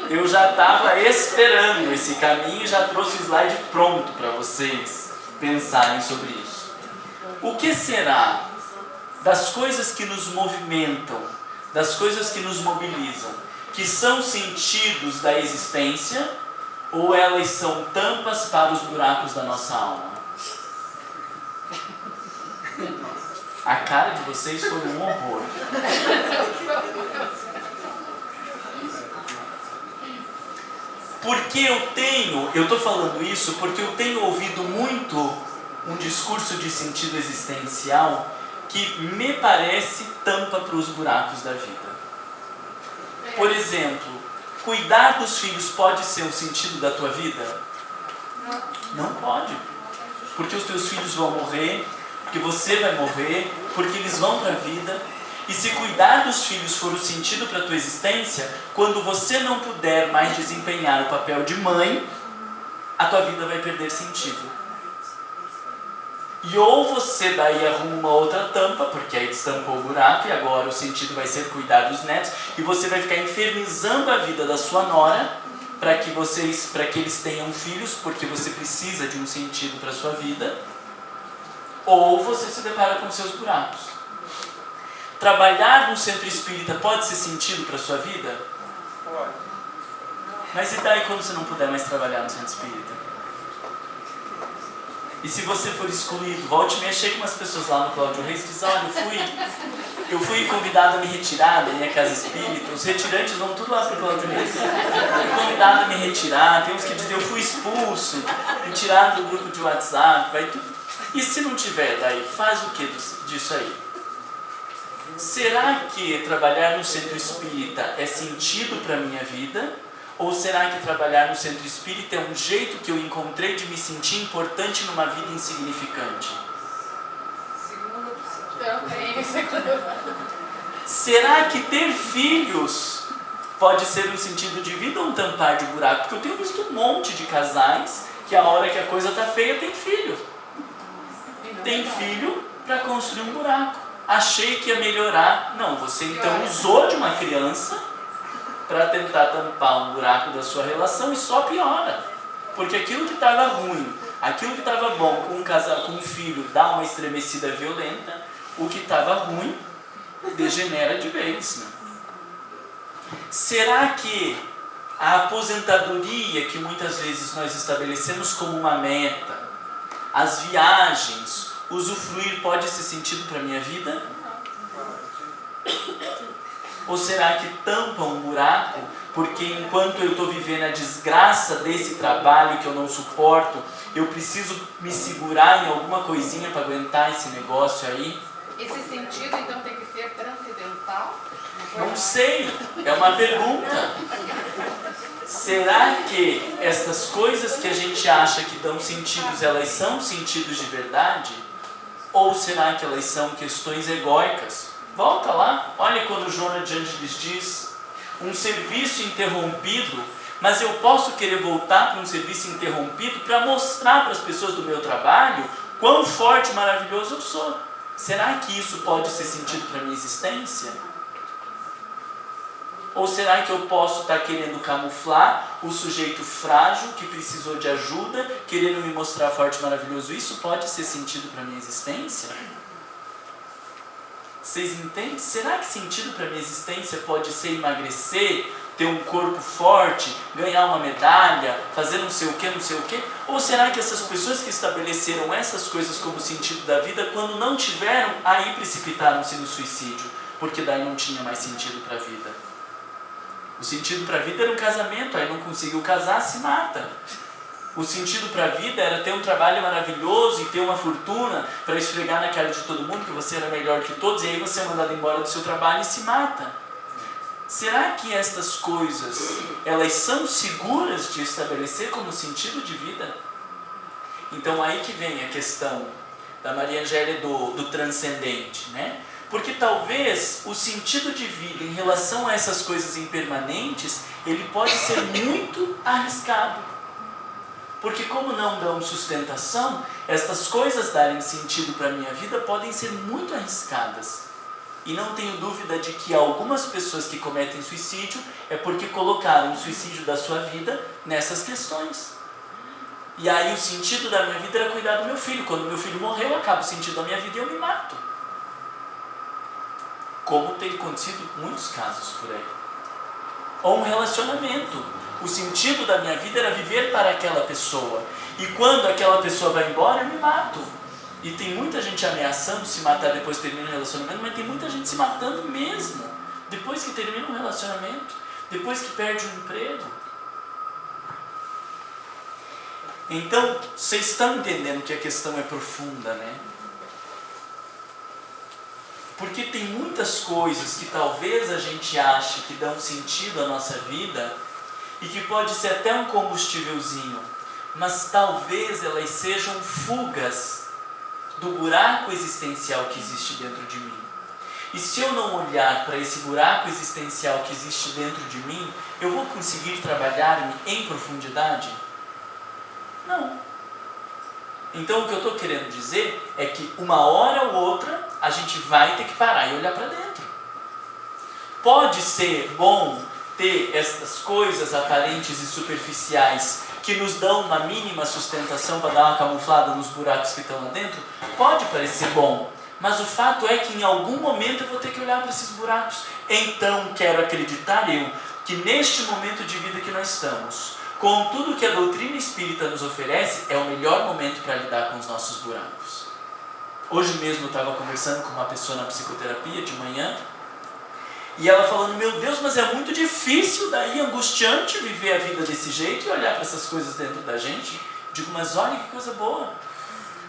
Eu já estava esperando esse caminho e já trouxe o slide pronto para vocês pensarem sobre isso. O que será das coisas que nos movimentam, das coisas que nos mobilizam, que são sentidos da existência, ou elas são tampas para os buracos da nossa alma? A cara de vocês foi um horror. Porque eu estou falando isso porque eu tenho ouvido muito um discurso de sentido existencial que me parece tampa para os buracos da vida. Por exemplo, cuidar dos filhos pode ser um sentido da tua vida? Não pode. Porque os teus filhos vão morrer, porque você vai morrer, porque eles vão para a vida. E se cuidar dos filhos for o sentido para a tua existência, quando você não puder mais desempenhar o papel de mãe, a tua vida vai perder sentido. E ou você daí arruma uma outra tampa, porque aí destampou o buraco e agora o sentido vai ser cuidar dos netos, e você vai ficar infernizando a vida da sua nora para que eles tenham filhos, porque você precisa de um sentido para a sua vida, ou você se depara com seus buracos. Trabalhar no centro espírita pode ser sentido para a sua vida? Pode. Mas e daí quando você não puder mais trabalhar no centro espírita? E se você for excluído? Volte e meia, chega umas pessoas lá no Cláudio Reis e diz: olha, eu fui convidado a me retirar da minha casa espírita. Os retirantes vão tudo lá para o Cláudio Reis. Fui convidado a me retirar. Tem uns que dizem: eu fui expulso, me tiraram do grupo de WhatsApp. Vai tudo. E se não tiver, daí faz o que disso aí? Será que trabalhar no centro espírita é sentido para a minha vida? Ou será que trabalhar no centro espírita é um jeito que eu encontrei de me sentir importante numa vida insignificante? Também, segundo. Será que ter filhos Pode ser um sentido de vida ou um tampar de buraco, porque eu tenho visto um monte de casais que a hora que a coisa tá feia tem filho. Tem filho para construir um buraco. Achei que ia melhorar. Não, você então usou de uma criança para tentar tampar um buraco da sua relação e só piora. Porque aquilo que estava ruim, aquilo que estava bom com um casal, com um filho, dá uma estremecida violenta, o que estava ruim degenera de vez, né? Será que a aposentadoria que muitas vezes nós estabelecemos como uma meta, as viagens, usufruir pode ser sentido para a minha vida? Ou será que tampa um buraco, porque enquanto eu estou vivendo a desgraça desse trabalho que eu não suporto, eu preciso me segurar em alguma coisinha para aguentar esse negócio aí? Esse sentido, então, tem que ser transcendental? Não sei, é uma pergunta. Será que estas coisas que a gente acha que dão sentidos, elas são sentidos de verdade? Ou será que elas são questões egóicas? Volta lá, olha quando Joana de Ângeles diz, um serviço interrompido, mas eu posso querer voltar para um serviço interrompido para mostrar para as pessoas do meu trabalho quão forte e maravilhoso eu sou. Será que isso pode ser sentido para a minha existência? Ou será que eu posso estar querendo camuflar o sujeito frágil que precisou de ajuda, querendo me mostrar forte e maravilhoso? Isso pode ser sentido para a minha existência? Vocês entendem? Será que sentido para a minha existência pode ser emagrecer, ter um corpo forte, ganhar uma medalha, fazer não sei o que, não sei o que? Ou será que essas pessoas que estabeleceram essas coisas como sentido da vida, quando não tiveram, aí precipitaram-se no suicídio, porque daí não tinha mais sentido para a vida? O sentido para a vida era um casamento, aí não conseguiu casar, se mata. O sentido para a vida era ter um trabalho maravilhoso e ter uma fortuna para esfregar na cara de todo mundo que você era melhor que todos, e aí você é mandado embora do seu trabalho e se mata. Será que estas coisas, elas são seguras de estabelecer como sentido de vida? Então aí que vem a questão da Maria Angélia do transcendente, né? Porque talvez o sentido de vida em relação a essas coisas impermanentes, ele pode ser muito arriscado. Porque como não dão sustentação, estas coisas darem sentido para a minha vida podem ser muito arriscadas. E não tenho dúvida de que algumas pessoas que cometem suicídio é porque colocaram o suicídio da sua vida nessas questões. E aí o sentido da minha vida era cuidar do meu filho. Quando meu filho morreu, acaba o sentido da minha vida e eu me mato. Como tem acontecido muitos casos por aí. Ou um relacionamento. O sentido da minha vida era viver para aquela pessoa. E quando aquela pessoa vai embora, eu me mato. E tem muita gente ameaçando se matar depois que termina um relacionamento, mas tem muita gente se matando mesmo. Depois que termina um relacionamento. Depois que perde um emprego. Então, vocês estão entendendo que a questão é profunda, né? Porque tem muitas coisas que talvez a gente ache que dão sentido à nossa vida e que pode ser até um combustívelzinho, mas talvez elas sejam fugas do buraco existencial que existe dentro de mim. E se eu não olhar para esse buraco existencial que existe dentro de mim, eu vou conseguir trabalhar-me em profundidade? Não. Então o que eu estou querendo dizer é que uma hora ou outra a gente vai ter que parar e olhar para dentro. Pode ser bom ter estas coisas aparentes e superficiais que nos dão uma mínima sustentação para dar uma camuflada nos buracos que estão lá dentro? Pode parecer bom, mas o fato é que em algum momento eu vou ter que olhar para esses buracos. Então quero acreditar eu que neste momento de vida que nós estamos, com tudo que a doutrina espírita nos oferece, é o melhor momento para lidar com os nossos buracos. Hoje mesmo eu estava conversando com uma pessoa na psicoterapia de manhã, e ela falando, meu Deus, mas é muito difícil, daí angustiante viver a vida desse jeito e olhar para essas coisas dentro da gente. Digo, mas olha que coisa boa.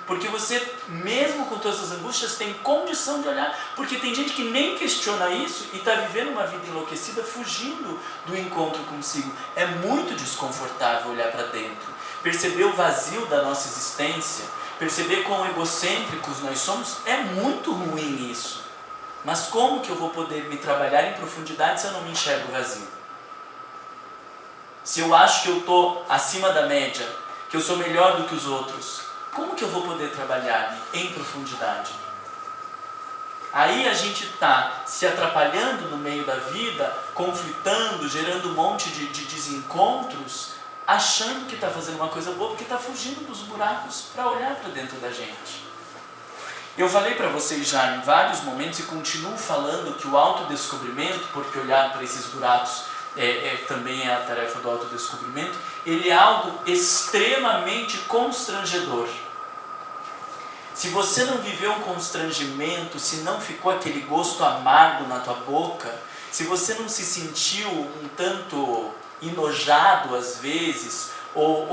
Porque você, mesmo com todas as angústias, tem condição de olhar. Porque tem gente que nem questiona isso e está vivendo uma vida enlouquecida, fugindo do encontro consigo. É muito desconfortável olhar para dentro. Perceber o vazio da nossa existência, perceber quão egocêntricos nós somos, é muito ruim isso. Mas como que eu vou poder me trabalhar em profundidade se eu não me enxergo vazio? se eu acho que eu estou acima da média, que eu sou melhor do que os outros, como que eu vou poder trabalhar em profundidade? Aí a gente está se atrapalhando no meio da vida, conflitando, gerando um monte de desencontros, achando que está fazendo uma coisa boa, porque está fugindo dos buracos para olhar para dentro da gente. Eu falei para vocês já em vários momentos e continuo falando que o autodescobrimento, porque olhar para esses buracos também é a tarefa do autodescobrimento, ele é algo extremamente constrangedor. Se você não viveu um constrangimento, se não ficou aquele gosto amargo na tua boca, se você não se sentiu um tanto enojado às vezes, ou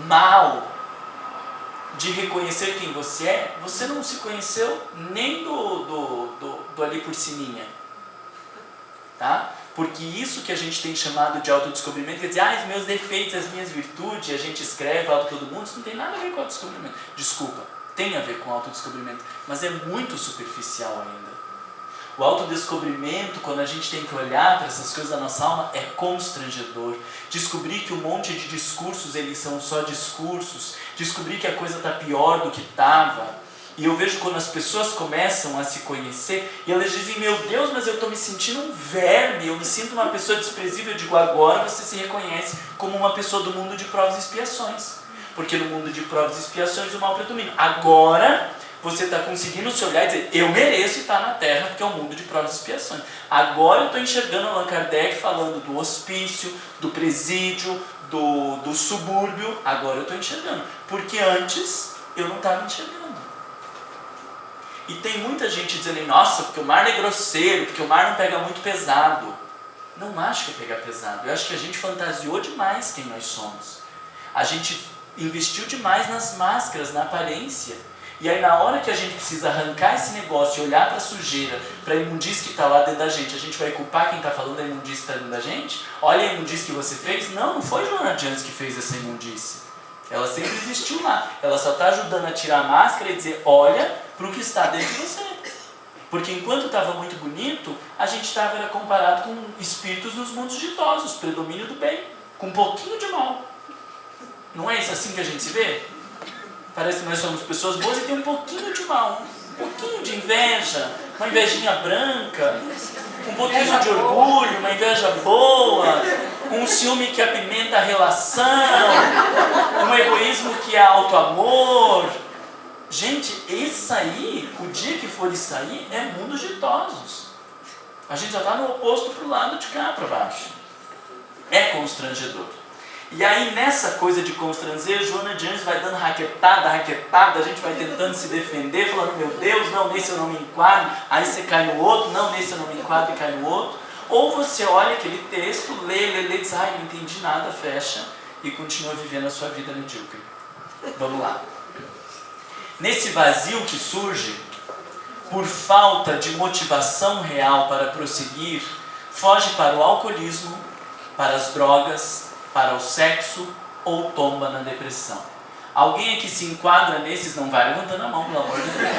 mal de reconhecer quem você é, você não se conheceu nem do ali por cininha. Tá? Porque isso que a gente tem chamado de autodescobrimento, quer dizer, os meus defeitos, as minhas virtudes, a gente escreve auto todo mundo, isso não tem nada a ver com autodescobrimento. Desculpa, tem a ver com autodescobrimento, mas é muito superficial ainda. O autodescobrimento, quando a gente tem que olhar para essas coisas da nossa alma, é constrangedor. Descobrir que um monte de discursos, eles são só discursos. Descobrir que a coisa está pior do que estava. E eu vejo quando as pessoas começam a se conhecer, e elas dizem, meu Deus, mas eu estou me sentindo um verme, eu me sinto uma pessoa desprezível. Eu digo, agora você se reconhece como uma pessoa do mundo de provas e expiações. Porque no mundo de provas e expiações o mal predomina. Agora você está conseguindo se olhar e dizer, eu mereço estar na Terra, porque é um mundo de provas e expiações. Agora eu estou enxergando Allan Kardec falando do hospício, do presídio, do subúrbio. Agora eu estou enxergando. Porque antes eu não estava enxergando. E tem muita gente dizendo, nossa, porque o mar é grosseiro, porque o mar não pega muito pesado. Não acho que é pegar pesado. Eu acho que a gente fantasiou demais quem nós somos. A gente investiu demais nas máscaras, na aparência. E aí na hora que a gente precisa arrancar esse negócio e olhar para a sujeira, para a imundície que está lá dentro da gente vai culpar quem está falando da imundície que está dentro da gente? Olha a imundície que você fez. Não foi Joana Jannes que fez essa imundície. Ela sempre existiu lá. Ela só está ajudando a tirar a máscara e dizer, olha para o que está dentro de você. Porque enquanto estava muito bonito, a gente estava comparado com espíritos dos mundos ditosos, predomínio do bem, com um pouquinho de mal. Não é isso assim que a gente se vê? Parece que nós somos pessoas boas e tem um pouquinho de mal, um pouquinho de inveja, uma invejinha branca, um pouquinho de orgulho, uma inveja boa, um ciúme que apimenta a relação, um egoísmo que é auto-amor. Gente, isso aí, o dia que for isso aí, é mundos ditosos. A gente já está no oposto para o lado de cá, para baixo. É constrangedor. E aí nessa coisa de constranger, Joana Jannes vai dando raquetada, a gente vai tentando se defender, falando, meu Deus, não, nesse eu não me enquadro, aí você cai no outro, não, nesse eu não me enquadro e cai no outro. Ou você olha aquele texto, lê, diz, não entendi nada, fecha e continua vivendo a sua vida medíocre. Vamos lá. Nesse vazio que surge, por falta de motivação real para prosseguir, foge para o alcoolismo, para as drogas, para o sexo ou tomba na depressão. Alguém aqui se enquadra nesses? Não vai levantando a mão, pelo amor de Deus.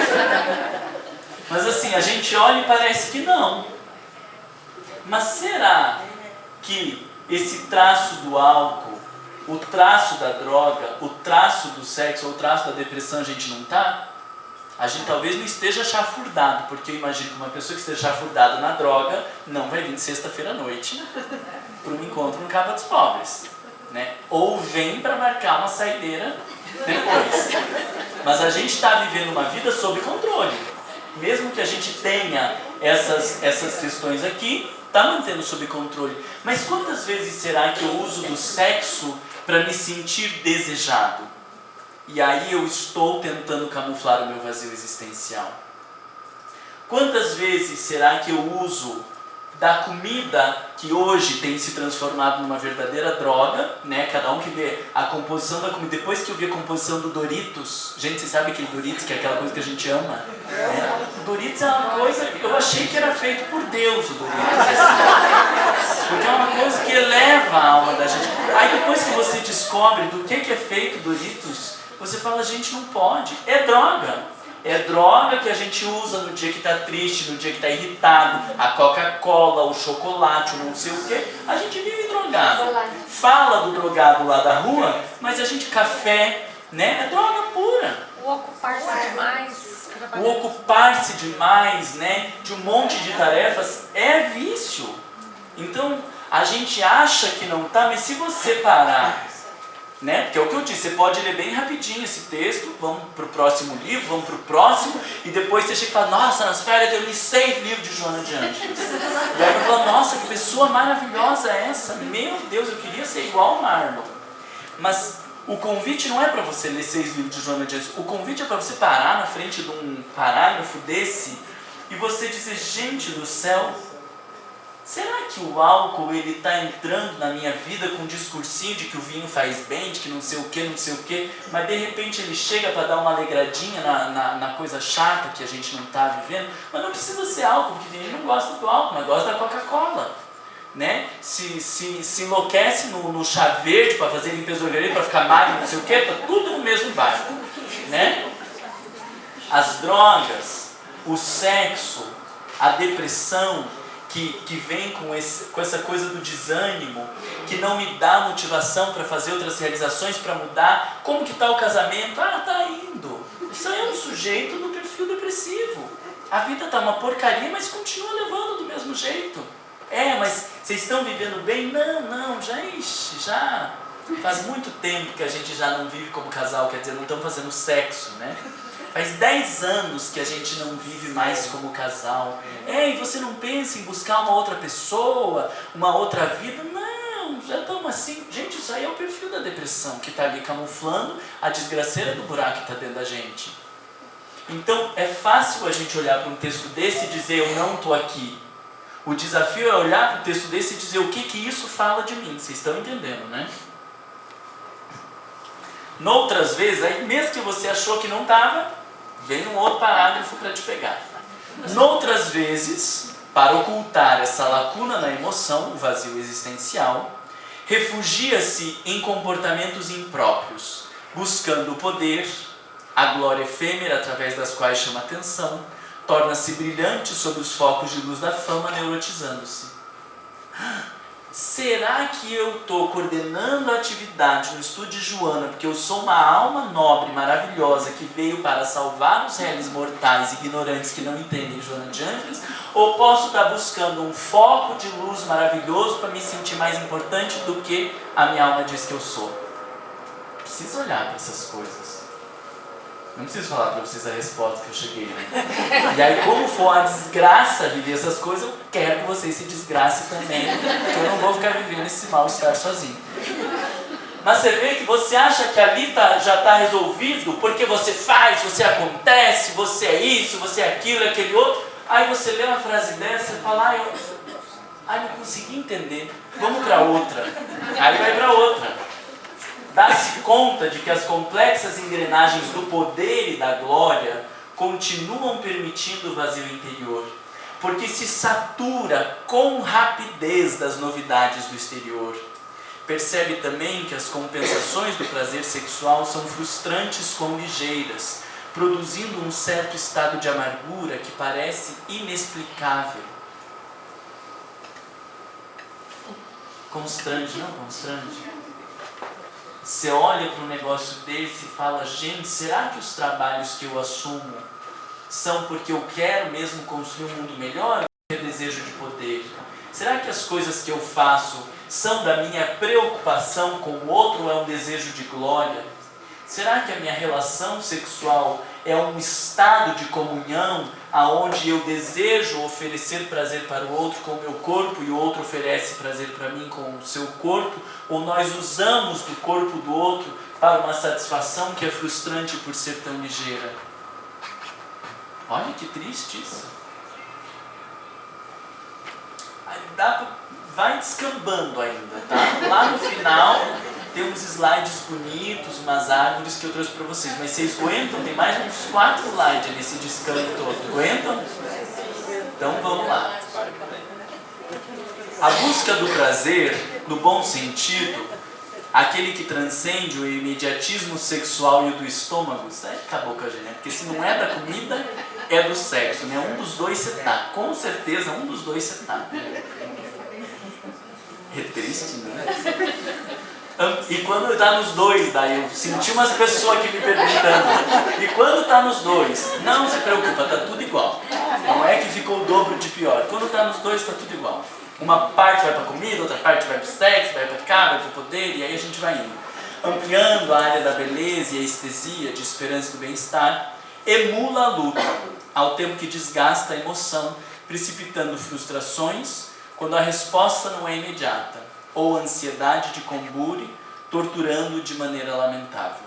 Mas assim, a gente olha e parece que não. Mas será que esse traço do álcool, o traço da droga, o traço do sexo ou o traço da depressão a gente não está? A gente talvez não esteja chafurdado, porque eu imagino que uma pessoa que esteja chafurdada na droga não vai vir de sexta-feira à noite para um encontro no Capa dos Pobres, né? Ou vem para marcar uma saideira depois. Mas a gente está vivendo uma vida sob controle. Mesmo que a gente tenha essas questões aqui, está mantendo sob controle. Mas quantas vezes será que eu uso do sexo para me sentir desejado? E aí eu estou tentando camuflar o meu vazio existencial. Quantas vezes será que eu uso da comida que hoje tem se transformado numa verdadeira droga, né? Cada um que vê a composição da comida, depois que eu vi a composição do Doritos, gente, vocês sabem aquele Doritos, que é aquela coisa que a gente ama? Né? O Doritos é uma coisa que eu achei que era feito por Deus, o Doritos, assim. Porque é uma coisa que eleva a alma da gente. Aí depois que você descobre do que é feito o Doritos, você fala, gente, não pode, é droga. É droga que a gente usa no dia que está triste, no dia que está irritado. A Coca-Cola, o chocolate, o não sei o quê. A gente vive drogado. Fala do drogado lá da rua, mas a gente, café, né? É droga pura. O ocupar-se demais. O ocupar-se demais, né? De um monte de tarefas é vício. Então, a gente acha que não tá, mas se você parar, né? Porque é o que eu disse, você pode ler bem rapidinho esse texto, vamos para o próximo livro, vamos para o próximo, e depois você chega e fala, nossa, nas férias eu li 6 livros de Joana de Ângeles. E aí eu falo, nossa, que pessoa maravilhosa é essa, meu Deus, eu queria ser igual ao Marlon. Mas o convite não é para você ler 6 livros de Joana de Ângeles, o convite é para você parar na frente de um parágrafo desse, e você dizer, gente do céu, será que o álcool ele está entrando na minha vida com um discursinho de que o vinho faz bem, de que não sei o que, mas de repente ele chega para dar uma alegradinha na coisa chata que a gente não está vivendo? Mas não precisa ser álcool, porque a gente não gosta do álcool, mas gosta da Coca-Cola. Né? Se enlouquece no chá verde para fazer limpeza orgânica, para ficar magro, não sei o que, está tudo no mesmo barco. Né? As drogas, o sexo, a depressão, que vem com essa coisa do desânimo, que não me dá motivação para fazer outras realizações, para mudar. Como que está o casamento? Ah, está indo. Isso aí é um sujeito do perfil depressivo. A vida está uma porcaria, mas continua levando do mesmo jeito. Mas vocês estão vivendo bem? Não, já faz muito tempo que a gente já não vive como casal, quer dizer, não estamos fazendo sexo, né? Faz 10 anos que a gente não vive mais como casal. E você não pensa em buscar uma outra pessoa, uma outra vida? Não, já estamos assim. Gente, isso aí é o perfil da depressão, que está ali camuflando a desgraceira do buraco que está dentro da gente. Então, é fácil a gente olhar para um texto desse e dizer, eu não estou aqui. O desafio é olhar para o texto desse e dizer, o que isso fala de mim? Vocês estão entendendo, né? Noutras vezes, aí mesmo que você achou que não estava, vem um outro parágrafo para te pegar. Noutras vezes, para ocultar essa lacuna na emoção, o vazio existencial, refugia-se em comportamentos impróprios, buscando o poder, a glória efêmera através das quais chama atenção, torna-se brilhante sob os focos de luz da fama, neurotizando-se. Será que eu estou coordenando a atividade no estudo de Joana porque eu sou uma alma nobre, maravilhosa, que veio para salvar os réis mortais ignorantes que não entendem Joana de Ângeles? Ou posso estar buscando um foco de luz maravilhoso para me sentir mais importante do que a minha alma diz que eu sou? Preciso olhar para essas coisas. Não preciso falar para vocês a resposta que eu cheguei, né? E aí, como for a desgraça viver essas coisas, eu quero que vocês se desgracem também, porque eu não vou ficar vivendo esse mal-estar sozinho. Mas você vê que você acha que ali já está resolvido, porque você faz, você acontece, você é isso, você é aquilo, é aquele outro. Aí você lê uma frase dessa e fala, não consegui entender, vamos para outra. Aí vai para outra. Dá-se conta de que as complexas engrenagens do poder e da glória continuam permitindo o vazio interior, porque se satura com rapidez das novidades do exterior. Percebe também que as compensações do prazer sexual são frustrantes com ligeiras, produzindo um certo estado de amargura que parece inexplicável. Constrange, não constrange? Você olha para um negócio desse e fala, gente, será que os trabalhos que eu assumo são porque eu quero mesmo construir um mundo melhor ou porque eu desejo de poder? Será que as coisas que eu faço são da minha preocupação com o outro ou é um desejo de glória? Será que a minha relação sexual é um estado de comunhão aonde eu desejo oferecer prazer para o outro com o meu corpo e o outro oferece prazer para mim com o seu corpo? Ou nós usamos do corpo do outro para uma satisfação que é frustrante por ser tão ligeira? Olha que triste isso. Aí vai descambando ainda, tá? Lá no final tem uns slides bonitos, umas árvores que eu trouxe para vocês. Mas vocês aguentam? Tem mais uns 4 slides nesse descambo todo. Aguentam? Então vamos lá. A busca do prazer, no bom sentido, aquele que transcende o imediatismo sexual e o do estômago. Isso aí acabou com a gente, né? Porque se não é da comida, é do sexo, né? Um dos dois você tá. Com certeza, um dos dois você tá. É triste, né? E quando tá nos dois, daí eu senti umas pessoas aqui me perguntando. E quando tá nos dois? Não se preocupa, tá tudo igual. Não é que ficou o dobro de pior. Quando tá nos dois, tá tudo igual. Uma parte vai para comida, outra parte vai para o sexo, vai para cá, vai para o poder, e aí a gente vai indo. Ampliando a área da beleza e a estesia, de esperança e do bem-estar, emula a luta, ao tempo que desgasta a emoção, precipitando frustrações quando a resposta não é imediata, ou ansiedade de combure, torturando de maneira lamentável.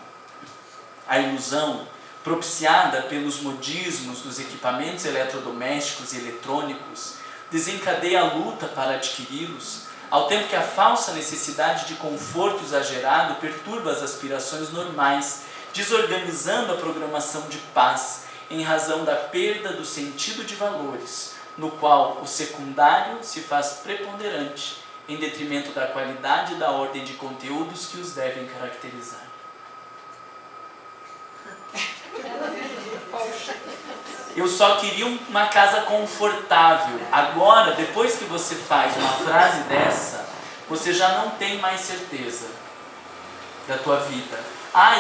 A ilusão, propiciada pelos modismos dos equipamentos eletrodomésticos e eletrônicos, desencadeia a luta para adquiri-los, ao tempo que a falsa necessidade de conforto exagerado perturba as aspirações normais, desorganizando a programação de paz em razão da perda do sentido de valores, no qual o secundário se faz preponderante em detrimento da qualidade e da ordem de conteúdos que os devem caracterizar. Eu só queria uma casa confortável. Agora, depois que você faz uma frase dessa, você já não tem mais certeza da tua vida.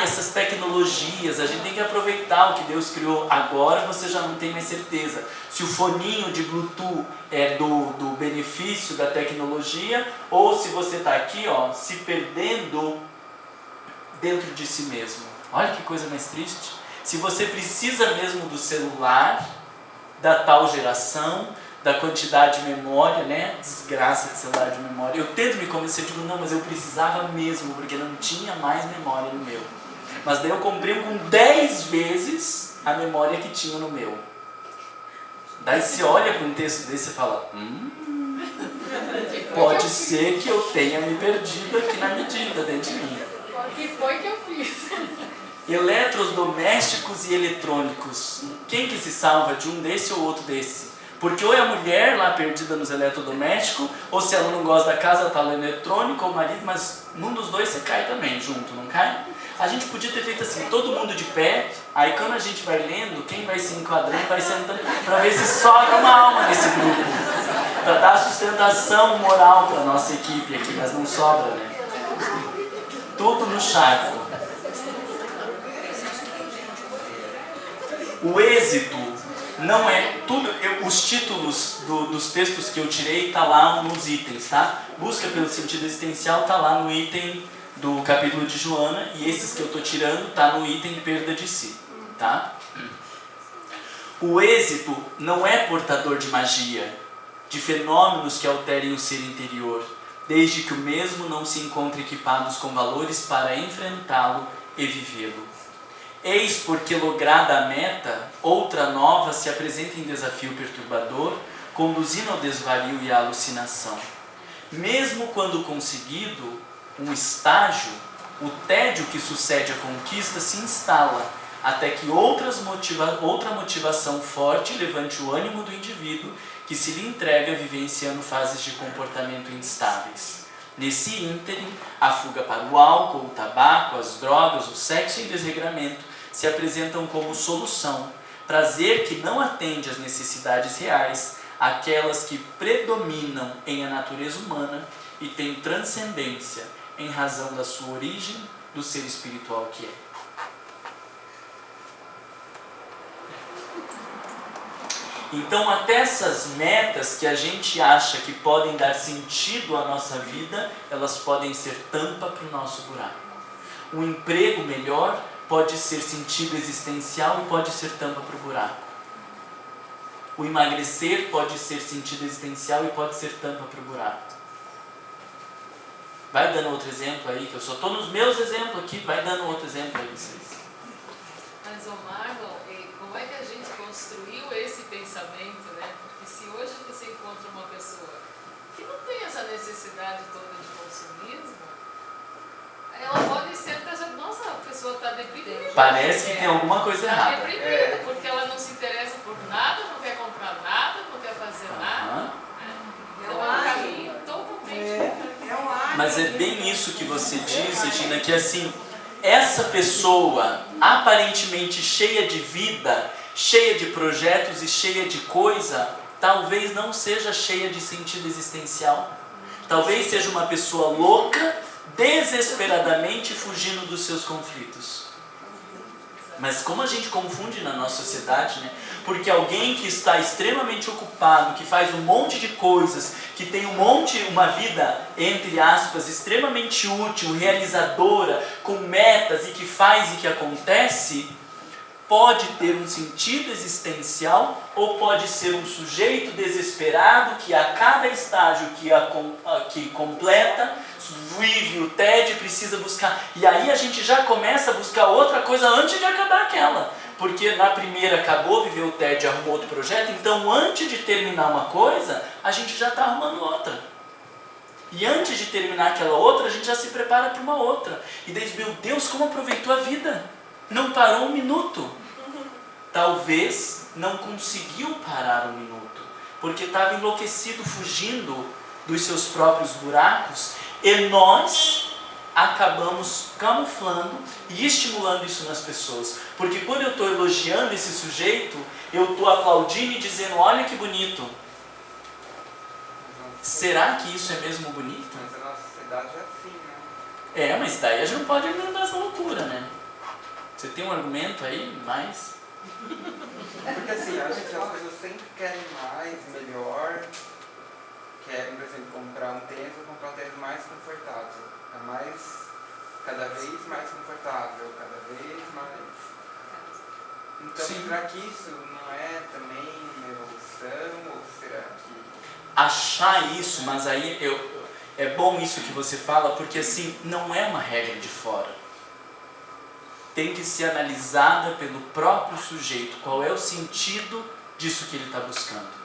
Essas tecnologias, a gente tem que aproveitar o que Deus criou. Agora você já não tem mais certeza se o foninho de Bluetooth é do benefício da tecnologia ou se você está aqui, se perdendo dentro de si mesmo. Olha que coisa mais triste. Se você precisa mesmo do celular, da tal geração, da quantidade de memória, né? Desgraça de celular de memória. Eu tento me convencer, digo, não, mas eu precisava mesmo, porque não tinha mais memória no meu. Mas daí eu comprei um com 10 vezes a memória que tinha no meu. Daí você olha para um texto desse e fala, pode ser que eu tenha me perdido aqui na medida dentro de mim. O que foi que eu fiz? Eletrodomésticos e eletrônicos. Quem que se salva de um desse ou outro desse? Porque ou é a mulher lá perdida nos eletrodomésticos, ou se ela não gosta da casa, tá no eletrônico, ou o marido, mas num dos dois você cai também, junto, não cai? A gente podia ter feito assim, todo mundo de pé, aí quando a gente vai lendo, quem vai se enquadrando, vai sentando, para ver se sobra uma alma nesse grupo, para dar sustentação moral para nossa equipe aqui, mas não sobra, né? Tudo no charco. O êxito não é tudo. Os títulos dos textos que eu tirei tá lá nos itens, tá? Busca pelo sentido existencial tá lá no item do capítulo de Joana, e esses que eu tô tirando tá no item perda de si, tá? O êxito não é portador de magia, de fenômenos que alterem o ser interior, desde que o mesmo não se encontre equipados com valores para enfrentá-lo e vivê-lo. Eis porque, lograda a meta, outra nova se apresenta em desafio perturbador, conduzindo ao desvario e à alucinação. Mesmo quando conseguido um estágio, o tédio que sucede à conquista se instala, até que outra motivação forte levante o ânimo do indivíduo que se lhe entrega vivenciando fases de comportamento instáveis. Nesse ínterim, a fuga para o álcool, o tabaco, as drogas, o sexo e o desregramento se apresentam como solução, prazer que não atende às necessidades reais, aquelas que predominam em a natureza humana e têm transcendência em razão da sua origem, do ser espiritual que é. Então, até essas metas que a gente acha que podem dar sentido à nossa vida, elas podem ser tampa para o nosso buraco. Um emprego melhor pode ser sentido existencial e pode ser tampa para o buraco. O emagrecer pode ser sentido existencial e pode ser tampa para o buraco. Vai dando outro exemplo aí, que eu só estou nos meus exemplos aqui, vai dando outro exemplo aí vocês. Mas, Marlon, como é que a gente construiu esse pensamento, né? Porque se hoje você encontra uma pessoa que não tem essa necessidade toda de consumismo, ela pode ser pensando, nossa, a pessoa está deprimida. Parece que tem alguma coisa errada. Está deprimida, porque ela não se interessa por nada, não quer comprar nada, não quer fazer nada. Então é um caminho totalmente... Mas é bem isso que você diz, Regina, que assim, essa pessoa aparentemente cheia de vida, cheia de projetos e cheia de coisa, talvez não seja cheia de sentido existencial. Talvez seja uma pessoa louca, desesperadamente fugindo dos seus conflitos. Mas como a gente confunde na nossa sociedade, né? Porque alguém que está extremamente ocupado, que faz um monte de coisas, que tem uma vida, entre aspas, extremamente útil, realizadora, com metas e que faz e que acontece, pode ter um sentido existencial ou pode ser um sujeito desesperado que a cada estágio que completa, vive o tédio, precisa buscar. E aí a gente já começa a buscar outra coisa antes de acabar aquela. Porque na primeira acabou, viveu o tédio, arrumou outro projeto, então antes de terminar uma coisa, a gente já está arrumando outra. E antes de terminar aquela outra, a gente já se prepara para uma outra. E daí, meu Deus, como aproveitou a vida? Não parou um minuto. Talvez não conseguiu parar um minuto, porque estava enlouquecido, fugindo dos seus próprios buracos, e nós acabamos camuflando e estimulando isso nas pessoas. Porque quando eu estou elogiando esse sujeito, eu estou aplaudindo e dizendo, olha que bonito. Será que isso é mesmo bonito? Mas a nossa sociedade é assim, né? É, mas daí a gente não pode alimentar essa loucura, né? Você tem um argumento aí, mais? Porque assim, eu acho que as pessoas sempre querem mais, melhor, querem, por exemplo, comprar um tênis ou comprar um tênis mais confortável. Cada vez mais confortável, cada vez mais. Então, Sim. será que isso não é também uma evolução? Ou será que... Achar isso, mas aí é bom isso que você fala, porque assim, não é uma regra de fora. Tem que ser analisada pelo próprio sujeito. Qual é o sentido disso que ele está buscando?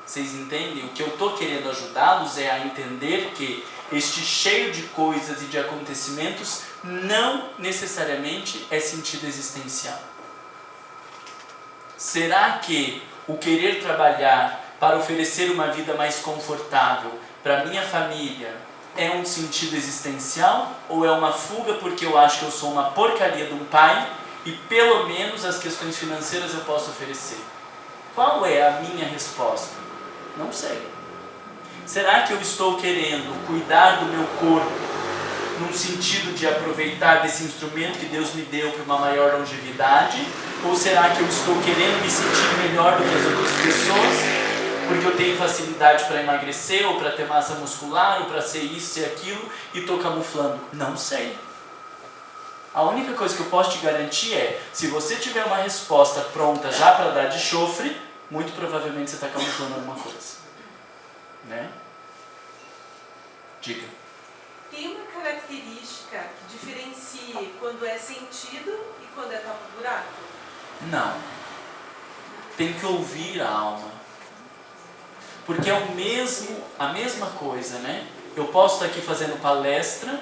Vocês entendem? O que eu estou querendo ajudá-los é a entender que este cheio de coisas e de acontecimentos não necessariamente é sentido existencial. Será que o querer trabalhar para oferecer uma vida mais confortável para minha família é um sentido existencial ou é uma fuga porque eu acho que eu sou uma porcaria de um pai e pelo menos as questões financeiras eu posso oferecer? Qual é a minha resposta? Não sei. Será que eu estou querendo cuidar do meu corpo num sentido de aproveitar desse instrumento que Deus me deu para uma maior longevidade? Ou será que eu estou querendo me sentir melhor do que as outras pessoas porque eu tenho facilidade para emagrecer, ou para ter massa muscular, ou para ser isso, ser aquilo, e estou camuflando? Não sei. A única coisa que eu posso te garantir é, se você tiver uma resposta pronta já para dar de chofre, muito provavelmente você está camuflando alguma coisa. Né? Diga. Tem uma característica que diferencie quando é sentido e quando é tapa-buraco? Não. Tem que ouvir a alma. Porque é a mesma coisa, né? Eu posso estar aqui fazendo palestra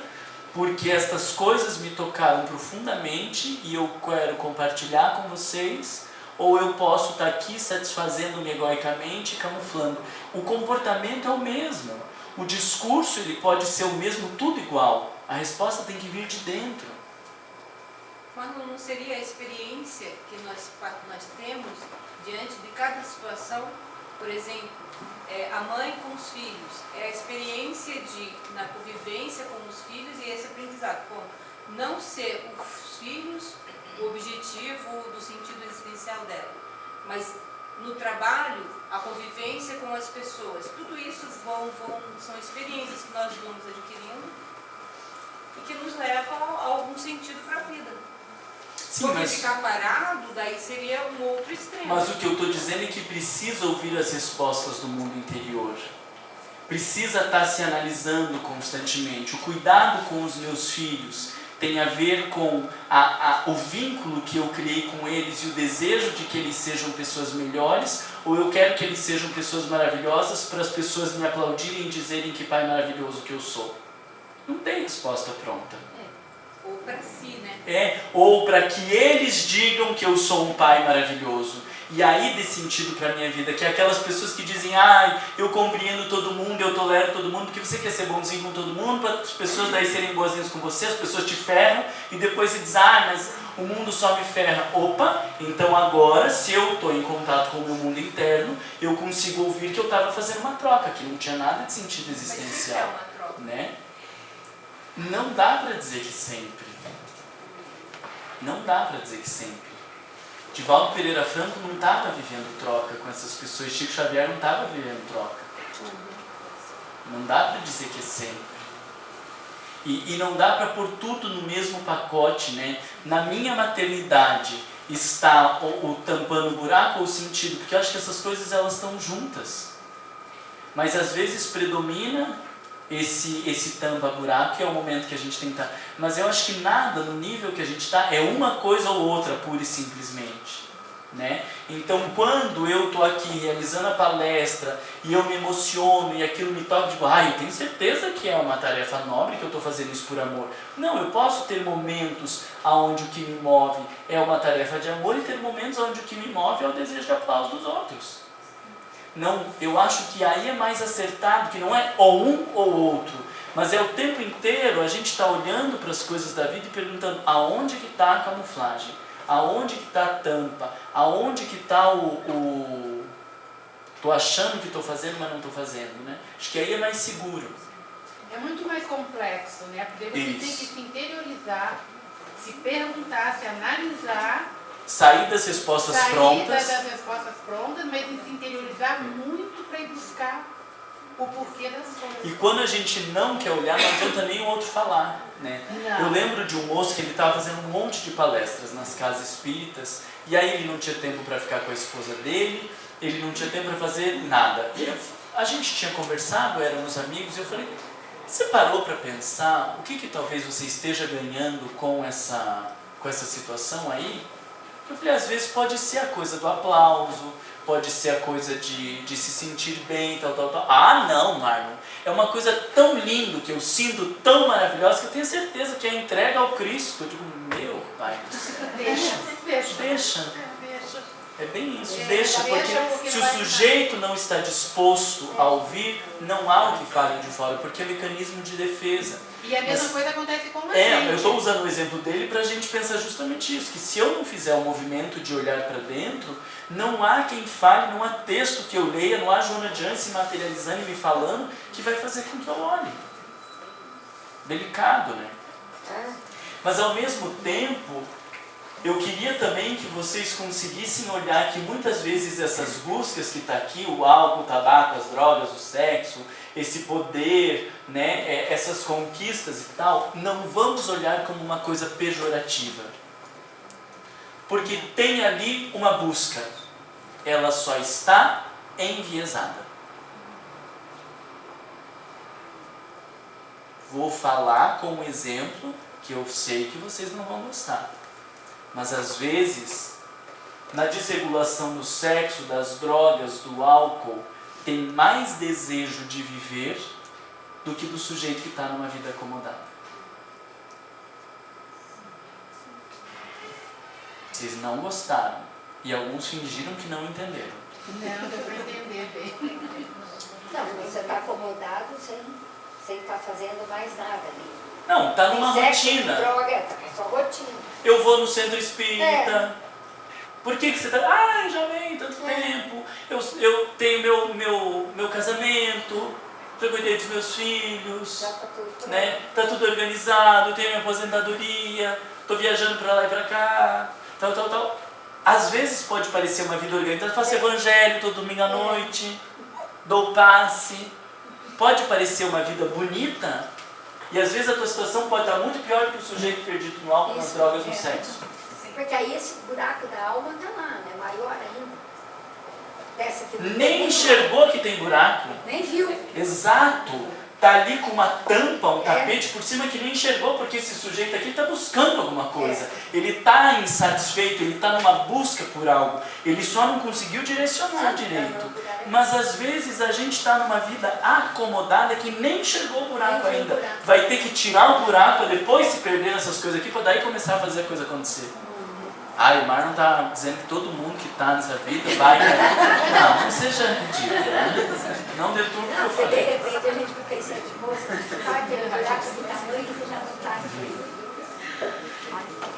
porque estas coisas me tocaram profundamente e eu quero compartilhar com vocês, ou eu posso estar aqui satisfazendo-me egoicamente e camuflando. O comportamento é o mesmo. O discurso ele pode ser o mesmo, tudo igual. A resposta tem que vir de dentro. Quando não seria a experiência que nós temos diante de cada situação, por exemplo, a mãe com os filhos, é a experiência na convivência com os filhos e esse aprendizado, como não ser os filhos o objetivo do sentido existencial dela, mas no trabalho, a convivência com as pessoas, tudo isso são experiências que nós vamos adquirindo e que nos levam a algum sentido para a vida. Sim, porque mas... ficar parado, daí seria um outro extremo. Mas o que eu estou dizendo é que precisa ouvir as respostas do mundo interior. Precisa estar se analisando constantemente. O cuidado com os meus filhos tem a ver com o vínculo que eu criei com eles e o desejo de que eles sejam pessoas melhores, ou eu quero que eles sejam pessoas maravilhosas para as pessoas me aplaudirem e dizerem que pai maravilhoso que eu sou. Não tem resposta pronta. Ou para si, né? Ou para que eles digam que eu sou um pai maravilhoso. e aí dê sentido para a minha vida, que é aquelas pessoas que dizem, ai, eu compreendo todo mundo, eu tolero todo mundo, porque você quer ser bonzinho com todo mundo, para as pessoas daí serem boazinhas com você, as pessoas te ferram, e depois você diz, ah, mas o mundo só me ferra. Opa, então agora, se eu estou em contato com o meu mundo interno, eu consigo ouvir que eu estava fazendo uma troca, que não tinha nada de sentido Mas isso é existencial, uma troca. né? Não dá para dizer que sempre. Não dá para dizer que sempre. Divaldo Pereira Franco não estava vivendo troca com essas pessoas, Chico Xavier não estava vivendo troca. Não dá para dizer que é sempre. E não dá para pôr tudo no mesmo pacote, né? Na minha maternidade está o tampando o buraco ou o sentido, porque eu acho que essas coisas elas estão juntas. Mas às vezes predomina esse tampa-buraco, que é o momento que a gente tem que estar. Mas eu acho que nada no nível que a gente está é uma coisa ou outra, pura e simplesmente. Né? Então, quando eu estou aqui realizando a palestra e eu me emociono e aquilo me toca, digo, eu tenho certeza que é uma tarefa nobre, que eu estou fazendo isso por amor. Não, eu posso ter momentos onde o que me move é uma tarefa de amor e ter momentos onde o que me move é o desejo de aplauso dos outros. Não, eu acho que aí é mais acertado, que não é ou um ou outro, mas é o tempo inteiro a gente está olhando para as coisas da vida e perguntando aonde que está a camuflagem, aonde que está a tampa, aonde que está tô achando que estou fazendo, mas não estou fazendo, né? Acho que aí é mais seguro. É muito mais complexo, né? Porque você Isso. tem que se interiorizar, se perguntar, se analisar, Sair das respostas prontas. das respostas prontas, mas se interiorizar muito para ir buscar o porquê das coisas. E quando a gente não quer olhar, não adianta nem o outro falar, né? Não. Eu lembro de um moço que ele estava fazendo um monte de palestras nas casas espíritas, e aí ele não tinha tempo para ficar com a esposa dele, ele não tinha tempo para fazer nada. E a gente tinha conversado, éramos amigos, e eu falei, você parou para pensar o que talvez você esteja ganhando com essa situação aí? Eu falei, às vezes pode ser a coisa do aplauso, pode ser a coisa de se sentir bem, tal. Ah, não, Marlon. É uma coisa tão linda que eu sinto, tão maravilhosa, que eu tenho certeza que é a entrega ao Cristo. Eu digo, meu Pai do céu. Deixa. É bem isso, deixa, porque se o sujeito não está disposto a ouvir, não há o que falem de fora, porque é mecanismo de defesa. E a mesma coisa acontece com a gente. Eu estou usando o exemplo dele para a gente pensar justamente isso, que se eu não fizer o movimento de olhar para dentro, não há quem fale, não há texto que eu leia, não há Joana de Anjos se materializando e me falando que vai fazer com que eu olhe. Delicado, né? Mas ao mesmo tempo, eu queria também que vocês conseguissem olhar que muitas vezes essas buscas que está aqui, o álcool, o tabaco, as drogas, o sexo, esse poder, né, essas conquistas e tal, não vamos olhar como uma coisa pejorativa. Porque tem ali uma busca, ela só está enviesada. Vou falar com um exemplo que eu sei que vocês não vão gostar. Mas às vezes, na desregulação do sexo, das drogas, do álcool, tem mais desejo de viver do que do sujeito que está numa vida acomodada. Vocês não gostaram e alguns fingiram que não entenderam. Não, deu para entender bem. Não, você está acomodado sem estar fazendo mais nada ali. Não, está numa rotina. Droga, tá só rotina. Eu vou no centro espírita. Por que você está... já vem tanto tempo. Eu tenho meu casamento, já cuidei dos meus filhos, Já tá tudo né? Tá tudo organizado, eu tenho minha aposentadoria, estou viajando para lá e para cá, tal. Às vezes pode parecer uma vida organizada, faço evangelho todo domingo à noite, dou passe. Pode parecer uma vida bonita, e às vezes a tua situação pode estar muito pior do que o sujeito perdido no álcool, nas drogas, no sexo. Porque aí esse buraco da alma está lá, né? Maior ainda. Dessa que Nem enxergou que tem buraco. Nem viu. Exato. Tá ali com uma tampa, um tapete por cima que nem enxergou, porque esse sujeito aqui está buscando alguma coisa. Ele está insatisfeito, ele está numa busca por algo. Ele só não conseguiu direcionar direito. Mas às vezes a gente está numa vida acomodada que nem enxergou o buraco ainda. Vai ter que tirar o buraco, depois se perder nessas coisas aqui, para daí começar a fazer a coisa acontecer. O Marlon tá dizendo que todo mundo que tá nessa vida vai... Não seja ridículo, né? Não deturpe o que eu Porque de falei. repente a gente fica pensando, moça, tá aquele buraco de tamanho que já não tá aqui.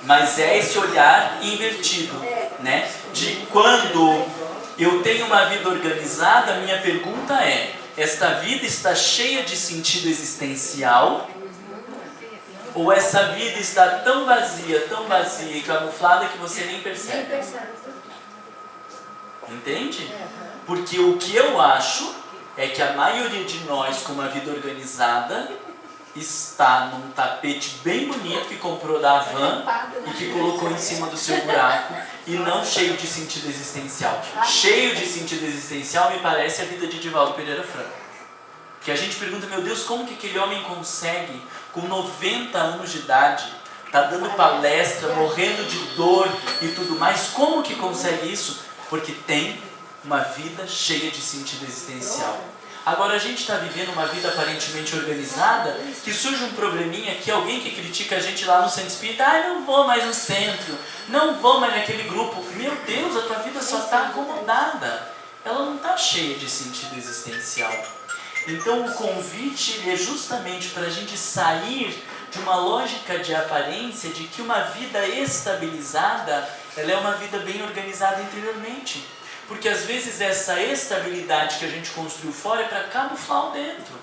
Mas é esse olhar invertido, né? De quando eu tenho uma vida organizada, a minha pergunta é: esta vida está cheia de sentido existencial? Ou essa vida está tão vazia e camuflada que você nem percebe? Nem percebe. Entende? Porque o que eu acho é que a maioria de nós com uma vida organizada está num tapete bem bonito que comprou da Havan e que colocou em cima do seu buraco e não cheio de sentido existencial. Cheio de sentido existencial me parece a vida de Divaldo Pereira Franco. Que a gente pergunta, meu Deus, como que aquele homem consegue, com 90 anos de idade, tá dando palestra, morrendo de dor e tudo mais, como que consegue isso? Porque tem uma vida cheia de sentido existencial. Agora a gente está vivendo uma vida aparentemente organizada, que surge um probleminha aqui, alguém que critica a gente lá no centro espírita, não vou mais no centro, não vou mais naquele grupo. Meu Deus, a tua vida só está acomodada, ela não está cheia de sentido existencial. Então o convite é justamente para a gente sair de uma lógica de aparência de que uma vida estabilizada, ela é uma vida bem organizada interiormente. Porque às vezes essa estabilidade que a gente construiu fora é para camuflar o dentro.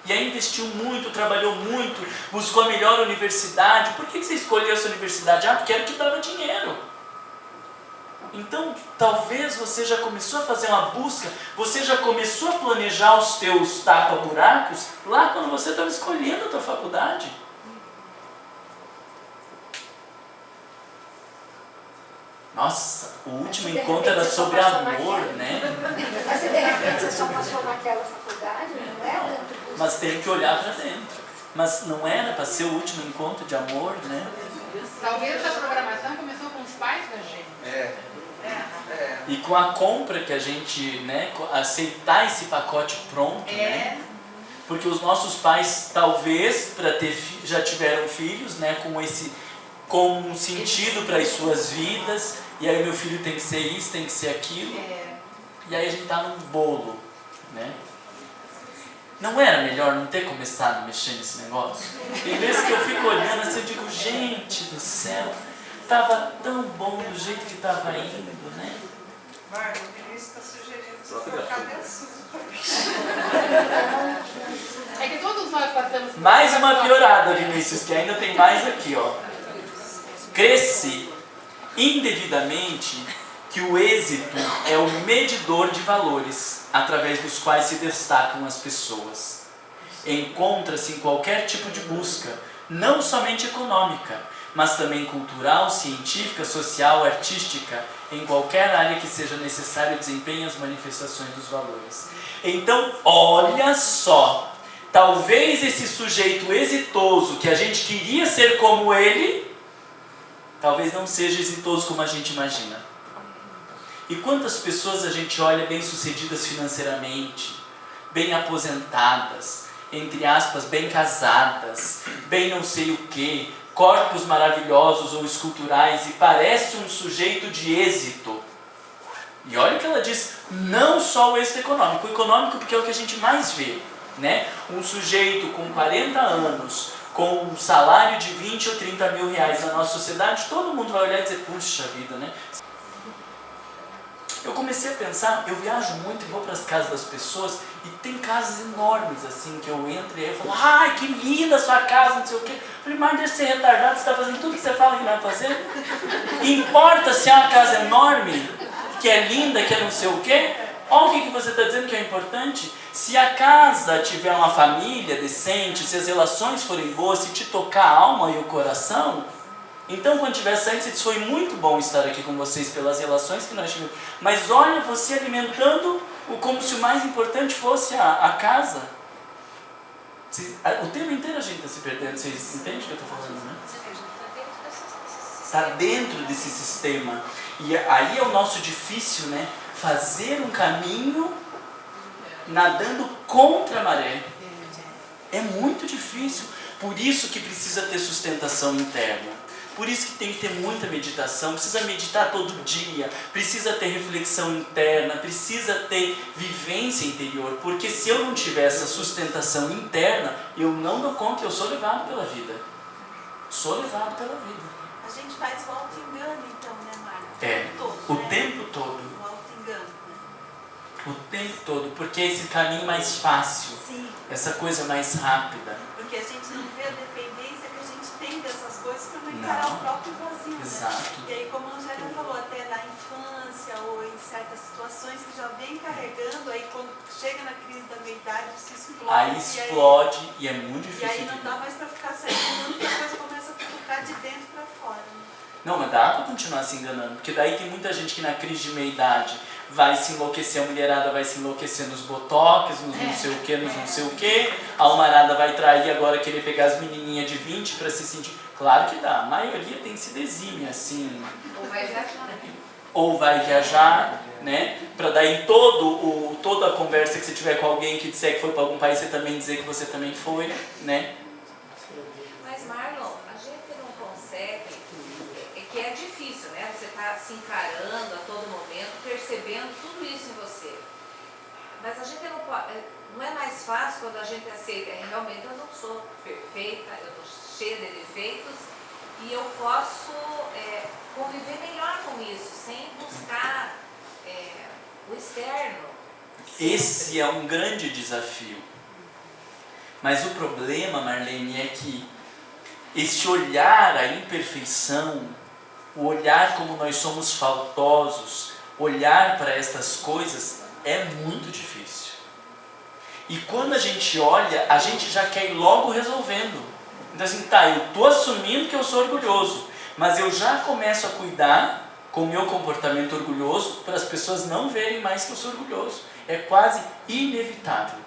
E aí investiu muito, trabalhou muito, buscou a melhor universidade. Por que você escolheu essa universidade? Porque era o que dava dinheiro. Então, talvez você já começou a fazer uma busca, você já começou a planejar os teus tapa-buracos lá quando você estava escolhendo a tua faculdade. Nossa, o último encontro era sobre amor, né? Mas se de repente você só passou naquela faculdade, não é tanto custo. Mas tem que olhar para dentro. Mas não era para ser o último encontro de amor, né? Talvez essa programação começou com os pais da gente. E com a compra que a gente, né, aceitar esse pacote pronto, né? Porque os nossos pais, talvez, para ter já tiveram filhos, né, com um sentido para as suas vidas, e aí meu filho tem que ser isso, tem que ser aquilo, e aí a gente tá num bolo, né? Não era melhor não ter começado a mexer nesse negócio? Tem vezes que eu fico olhando assim, eu digo, gente do céu, tava tão bom do jeito que tava indo, né? Marlon, o Vinícius está sugerindo você trocar de assunto. É que todos nós passamos por Mais essa uma situação. piorada, Vinícius, que ainda tem mais aqui, ó. Cresce indevidamente que o êxito é o medidor de valores através dos quais se destacam as pessoas. Encontra-se em qualquer tipo de busca, não somente econômica, mas também cultural, científica, social, artística, em qualquer área que seja necessário desempenhe as manifestações dos valores. Então, olha só, talvez esse sujeito exitoso que a gente queria ser como ele, talvez não seja exitoso como a gente imagina. E quantas pessoas a gente olha bem-sucedidas financeiramente, bem aposentadas, entre aspas, bem casadas, bem não sei o quê, corpos maravilhosos ou esculturais, e parece um sujeito de êxito. E olha o que ela diz, não só o êxito econômico. O econômico porque é o que a gente mais vê, né? Um sujeito com 40 anos, com um salário de 20 ou 30 mil reais na nossa sociedade, todo mundo vai olhar e dizer, puxa vida, né? Eu comecei a pensar, eu viajo muito e vou para as casas das pessoas e tem casas enormes assim, que eu entro e aí eu falo, ai que linda a sua casa, não sei o quê. Eu falei, mas deve ser retardado, você está fazendo tudo que você fala que não vai fazer? Importa se é uma casa enorme, que é linda, que é não sei o quê? Olha o que você está dizendo que é importante. Se a casa tiver uma família decente, se as relações forem boas, se te tocar a alma e o coração, então quando estiver saindo, você diz, foi muito bom estar aqui com vocês pelas relações que nós tivemos. Mas olha você alimentando como se o mais importante fosse a casa. O tempo inteiro a gente está se perdendo, vocês entendem o que eu estou falando, né? Está dentro desse sistema. E aí é o nosso difícil, né? Fazer um caminho nadando contra a maré. É muito difícil. Por isso que precisa ter sustentação interna. Por isso que tem que ter muita meditação, precisa meditar todo dia, precisa ter reflexão interna, precisa ter vivência interior, porque se eu não tiver essa sustentação interna, eu não dou conta, eu sou levado pela vida. Sou levado pela vida. A gente faz o auto-engano, então, né, Mara? O tempo todo. O auto-engano, né? O tempo todo, porque é esse caminho mais fácil, Sim, essa coisa mais rápida. porque a gente não vê a dependência que a gente tem dessas coisas para não encarar o próprio vazio, né? Exato. E aí, como a Angélica falou, até na infância ou em certas situações que já vem carregando, aí quando chega na crise da meia-idade, se explode. Aí explode e é muito E difícil. aí não dá mais para ficar se enganando, porque a coisa começa a tocar de dentro para fora, né? Não, mas dá pra continuar se enganando, porque daí tem muita gente que na crise de meia-idade vai se enlouquecer, a mulherada vai se enlouquecer nos botox, nos não sei o que, nos não sei o que, a almarada vai trair agora, querer pegar as menininhas de 20 pra se sentir... Claro que dá, a maioria tem se desime assim. Ou vai viajar, né? Ou vai viajar, né? Pra daí toda a conversa que você tiver com alguém que disser que foi pra algum país, você também dizer que você também foi, né? Mas Marlon, a gente não consegue, é que é difícil, né? Você está se encarando a todo momento, percebendo tudo isso em você. Mas a gente não pode, não é mais fácil quando a gente aceita, realmente eu não sou perfeita, eu estou cheia de defeitos e eu posso conviver melhor com isso, sem buscar o externo. Esse é um grande desafio. Mas o problema, Marlene, é que esse olhar à imperfeição, o olhar como nós somos faltosos, olhar para estas coisas é muito difícil. E quando a gente olha, a gente já quer ir logo resolvendo. Então assim, tá, eu estou assumindo que eu sou orgulhoso, mas eu já começo a cuidar com o meu comportamento orgulhoso para as pessoas não verem mais que eu sou orgulhoso. É quase inevitável.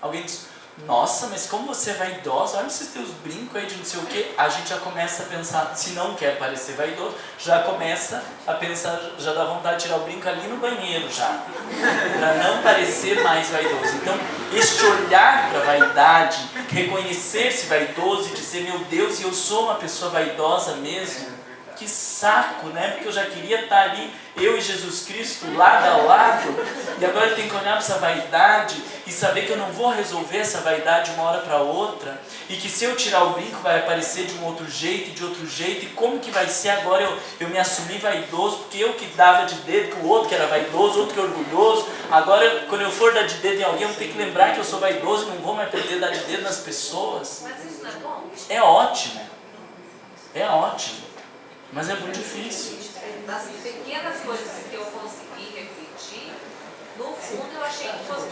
Alguém diz, nossa, mas como você é vaidosa, olha esses teus brincos aí de não sei o que. A gente já começa a pensar, se não quer parecer vaidoso, já começa a pensar, já dá vontade de tirar o brinco ali no banheiro já, para não parecer mais vaidoso. Então, este olhar para a vaidade, reconhecer-se vaidoso e dizer, meu Deus, eu sou uma pessoa vaidosa mesmo, que saco, né? Porque eu já queria estar ali, eu e Jesus Cristo, lado a lado, e agora eu tenho que olhar para essa vaidade e saber que eu não vou resolver essa vaidade de uma hora para outra, e que se eu tirar o brinco vai aparecer de um outro jeito, de outro jeito, e como que vai ser agora eu me assumir vaidoso, porque eu que dava de dedo com o outro que era vaidoso, outro que é orgulhoso, agora quando eu for dar de dedo em alguém, eu vou ter que lembrar que eu sou vaidoso e não vou mais perder dar de dedo nas pessoas. Mas isso não é bom? É ótimo. É ótimo. Mas é muito difícil. Das pequenas coisas que eu consegui refletir, no fundo eu achei que fossem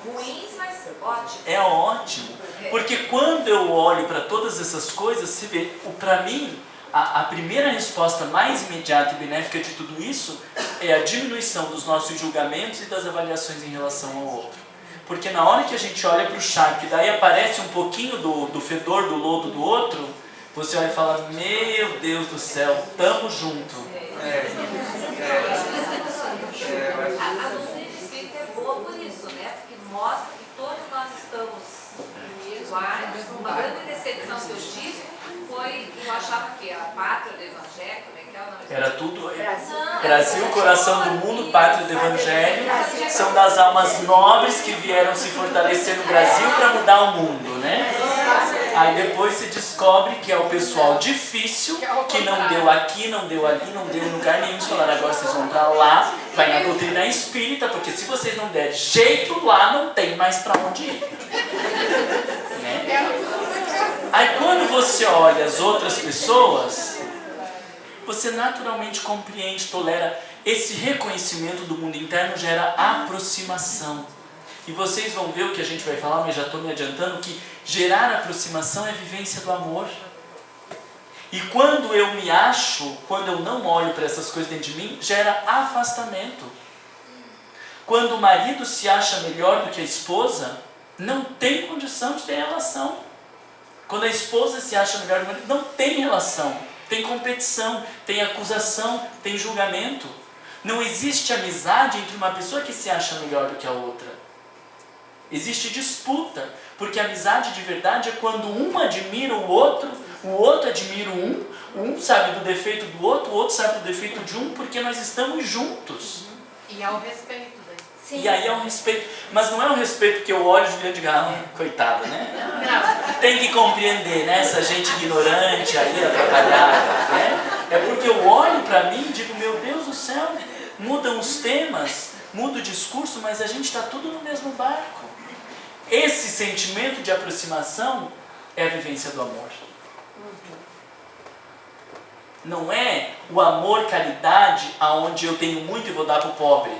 ruins, mas ótimos. É ótimo. Porque quando eu olho para todas essas coisas, você vê, para mim, a primeira resposta mais imediata e benéfica de tudo isso é a diminuição dos nossos julgamentos e das avaliações em relação ao outro. Porque na hora que a gente olha para o charco e daí aparece um pouquinho do fedor do lodo do outro, você vai falar, meu Deus do céu, tamo junto. A doutrina espírita é boa por isso, né? Porque mostra que todos nós estamos iguais. Uma grande decepção que eu tive foi que eu achava que a pátria do evangelho, né? Era tudo. Brasil, coração do mundo, pátria do evangelho, são das almas nobres que vieram se fortalecer no Brasil para mudar o mundo, né? Aí depois se descobre que é o pessoal difícil, que não deu aqui, não deu ali, não deu em lugar nenhum. Eles falaram, agora vocês vão para lá, vai na doutrina espírita, porque se vocês não derem jeito lá, não tem mais para onde ir. Né? Aí quando você olha as outras pessoas, você naturalmente compreende, tolera. Esse reconhecimento do mundo interno gera aproximação. E vocês vão ver o que a gente vai falar, mas já estou me adiantando, que gerar aproximação é vivência do amor. E quando eu me acho, quando eu não olho para essas coisas dentro de mim, gera afastamento. Quando o marido se acha melhor do que a esposa, não tem condição de ter relação. Quando a esposa se acha melhor do que o marido, não tem relação. Tem competição, tem acusação, tem julgamento. Não existe amizade entre uma pessoa que se acha melhor do que a outra. Existe disputa, porque a amizade de verdade é quando um admira o outro O outro admira um sabe do defeito do outro, o outro sabe do defeito de um, porque nós estamos juntos. E há o respeito daí. Sim. E aí é um respeito, mas não é um respeito que eu olho Juliana de Garra, coitada, né? Tem que compreender, né? Essa gente ignorante aí, atrapalhada, né? É porque eu olho para mim e digo, meu Deus do céu, mudam os temas, muda o discurso, mas a gente está tudo no mesmo barco. Esse sentimento de aproximação é a vivência do amor. Não é o amor caridade aonde eu tenho muito e vou dar para o pobre.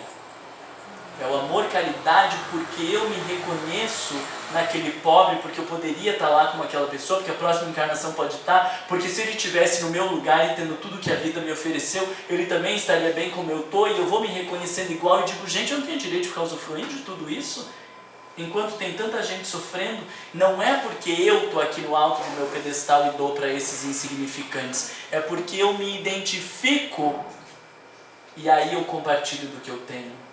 É o amor caridade porque eu me reconheço naquele pobre, porque eu poderia estar lá como aquela pessoa, porque a próxima encarnação pode estar, porque se ele estivesse no meu lugar e tendo tudo que a vida me ofereceu, ele também estaria bem como eu estou, e eu vou me reconhecendo igual e digo, gente, eu não tenho direito de ficar usufruindo de tudo isso? Enquanto tem tanta gente sofrendo, não é porque eu estou aqui no alto do meu pedestal e dou para esses insignificantes, é porque eu me identifico e aí eu compartilho do que eu tenho.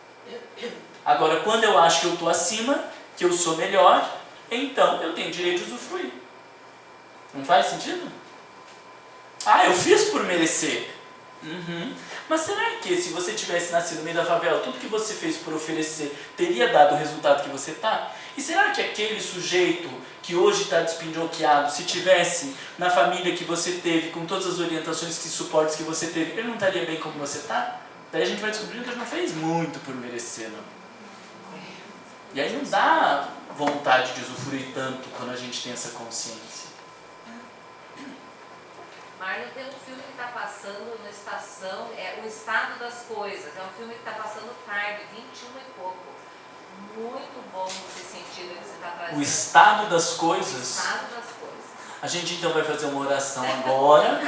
Agora, quando eu acho que eu estou acima, que eu sou melhor, então eu tenho direito de usufruir. Não faz sentido? Ah, eu fiz por merecer. Mas será que se você tivesse nascido no meio da favela, tudo que você fez por oferecer teria dado o resultado que você está? E será que aquele sujeito que hoje está despindoqueado, se tivesse na família que você teve, com todas as orientações e suportes que você teve, ele não estaria bem como você está? Daí a gente vai descobrindo que ele não fez muito por merecer, não. E aí não dá vontade de usufruir tanto quando a gente tem essa consciência. Marlon, tem um filme que está passando na estação, é O Estado das Coisas. É um filme que está passando tarde, 21 e pouco. Muito bom nesse sentido que você está trazendo. O Estado das Coisas. O Estado das Coisas. A gente então vai fazer uma oração agora.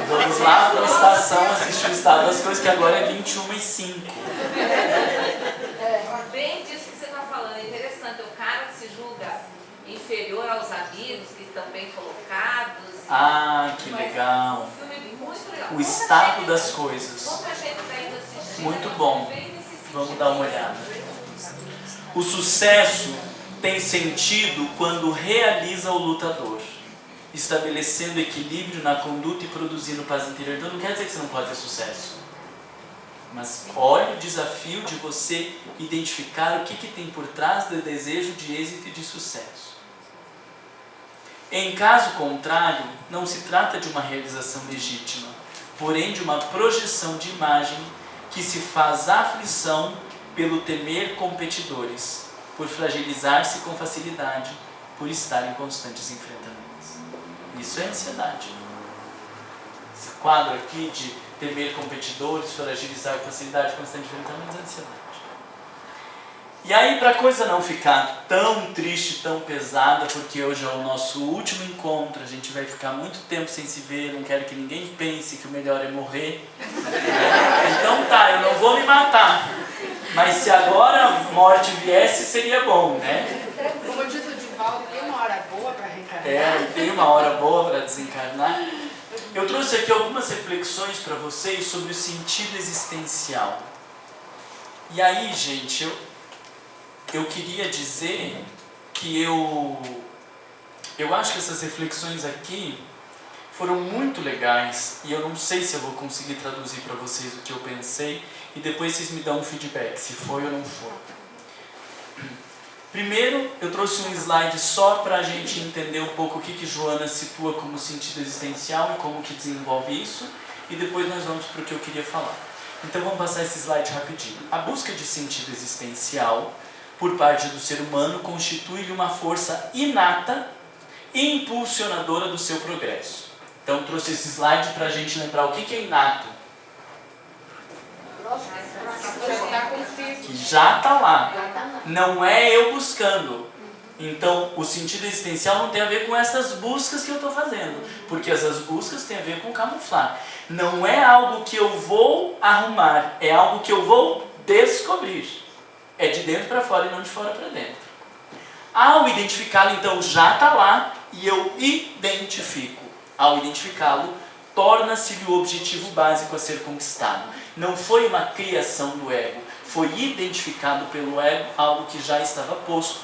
Vamos lá para a estação assistir o Estado das Coisas, que agora é 21h05. Bem disso que você está falando, é interessante. O cara que se julga inferior aos amigos, que estão bem colocados. Ah, que legal. Um filme muito legal. O Estado das Coisas. Pouca gente está indo assistir. Muito bom. Vamos dar uma olhada. O sucesso tem sentido quando realiza o lutador, estabelecendo equilíbrio na conduta e produzindo paz interior. Então não quer dizer que você não pode ter sucesso. Mas olha o desafio de você identificar o que tem por trás do desejo de êxito e de sucesso. Em caso contrário, não se trata de uma realização legítima, porém de uma projeção de imagem que se faz aflição pelo temer competidores, por fragilizar-se com facilidade, por estar em constantes enfrentamentos. Isso é ansiedade. Esse quadro aqui de temer competidores, fragilizar com facilidade, constante enfrentamentos, é ansiedade. E aí, para a coisa não ficar tão triste, tão pesada, porque hoje é o nosso último encontro, a gente vai ficar muito tempo sem se ver, não quero que ninguém pense que o melhor é morrer. Então tá, eu não vou me matar, mas se agora a morte viesse, seria bom, né? Como diz o Divaldo, tem uma hora boa para reencarnar. É, tem uma hora boa para desencarnar. Eu trouxe aqui algumas reflexões para vocês sobre o sentido existencial. E aí, gente, eu queria dizer que eu acho que essas reflexões aqui foram muito legais e eu não sei se eu vou conseguir traduzir para vocês o que eu pensei e depois vocês me dão um feedback, se foi ou não foi. Primeiro, eu trouxe um slide só para a gente entender um pouco o que Joana situa como sentido existencial e como que desenvolve isso, e depois nós vamos para o que eu queria falar. Então vamos passar esse slide rapidinho. A busca de sentido existencial por parte do ser humano constitui uma força inata e impulsionadora do seu progresso. Então trouxe esse slide para a gente lembrar o que é inato. Que já está lá. Não é eu buscando. Então o sentido existencial não tem a ver com essas buscas que eu estou fazendo, porque essas buscas têm a ver com camuflar. Não é algo que eu vou arrumar, é algo que eu vou descobrir. É de dentro para fora e não de fora para dentro. Ao identificá-lo, então, já está lá e eu identifico. Ao identificá-lo, torna-se-lhe o objetivo básico a ser conquistado. Não foi uma criação do ego, foi identificado pelo ego algo que já estava posto,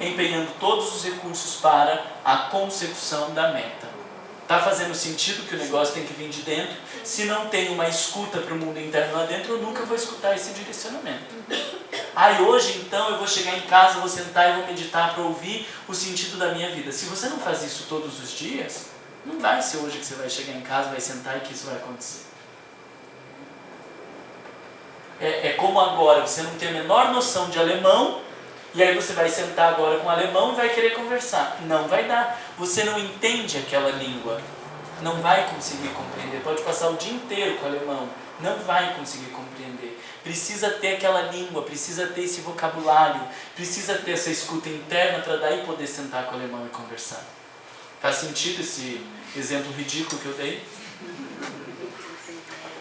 empenhando todos os recursos para a consecução da meta. Está fazendo sentido que o negócio tem que vir de dentro? Se não tem uma escuta para o mundo interno lá dentro, eu nunca vou escutar esse direcionamento. Hoje então eu vou chegar em casa, vou sentar e vou meditar para ouvir o sentido da minha vida. Se você não faz isso todos os dias, não vai ser hoje que você vai chegar em casa, vai sentar e que isso vai acontecer. É como agora, você não tem a menor noção de alemão, e aí você vai sentar agora com o alemão e vai querer conversar. Não vai dar. Você não entende aquela língua. Não vai conseguir compreender. Pode passar o dia inteiro com o alemão. Não vai conseguir compreender. Precisa ter aquela língua, precisa ter esse vocabulário, precisa ter essa escuta interna para daí poder sentar com o alemão e conversar. Faz sentido esse exemplo ridículo que eu dei?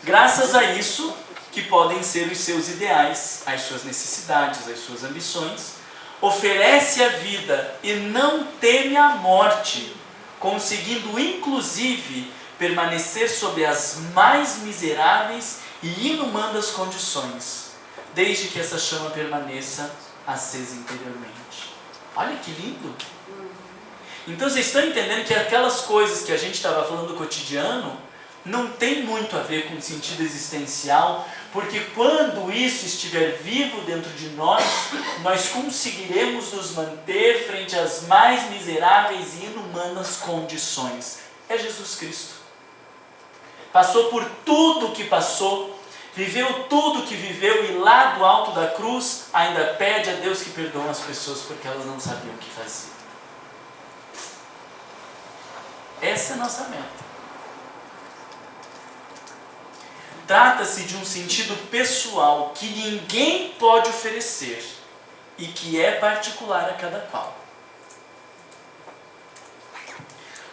Graças a isso, que podem ser os seus ideais, as suas necessidades, as suas ambições, oferece a vida e não teme a morte, conseguindo inclusive permanecer sob as mais miseráveis e inumanas condições, desde que essa chama permaneça acesa interiormente. Olha que lindo! Então vocês estão entendendo que aquelas coisas que a gente estava falando do cotidiano não tem muito a ver com o sentido existencial, porque quando isso estiver vivo dentro de nós, nós conseguiremos nos manter frente às mais miseráveis e inumanas condições. É Jesus Cristo. Passou por tudo o que passou, viveu tudo o que viveu e lá do alto da cruz ainda pede a Deus que perdoe as pessoas porque elas não sabiam o que faziam. Essa é a nossa meta. Trata-se de um sentido pessoal que ninguém pode oferecer e que é particular a cada qual.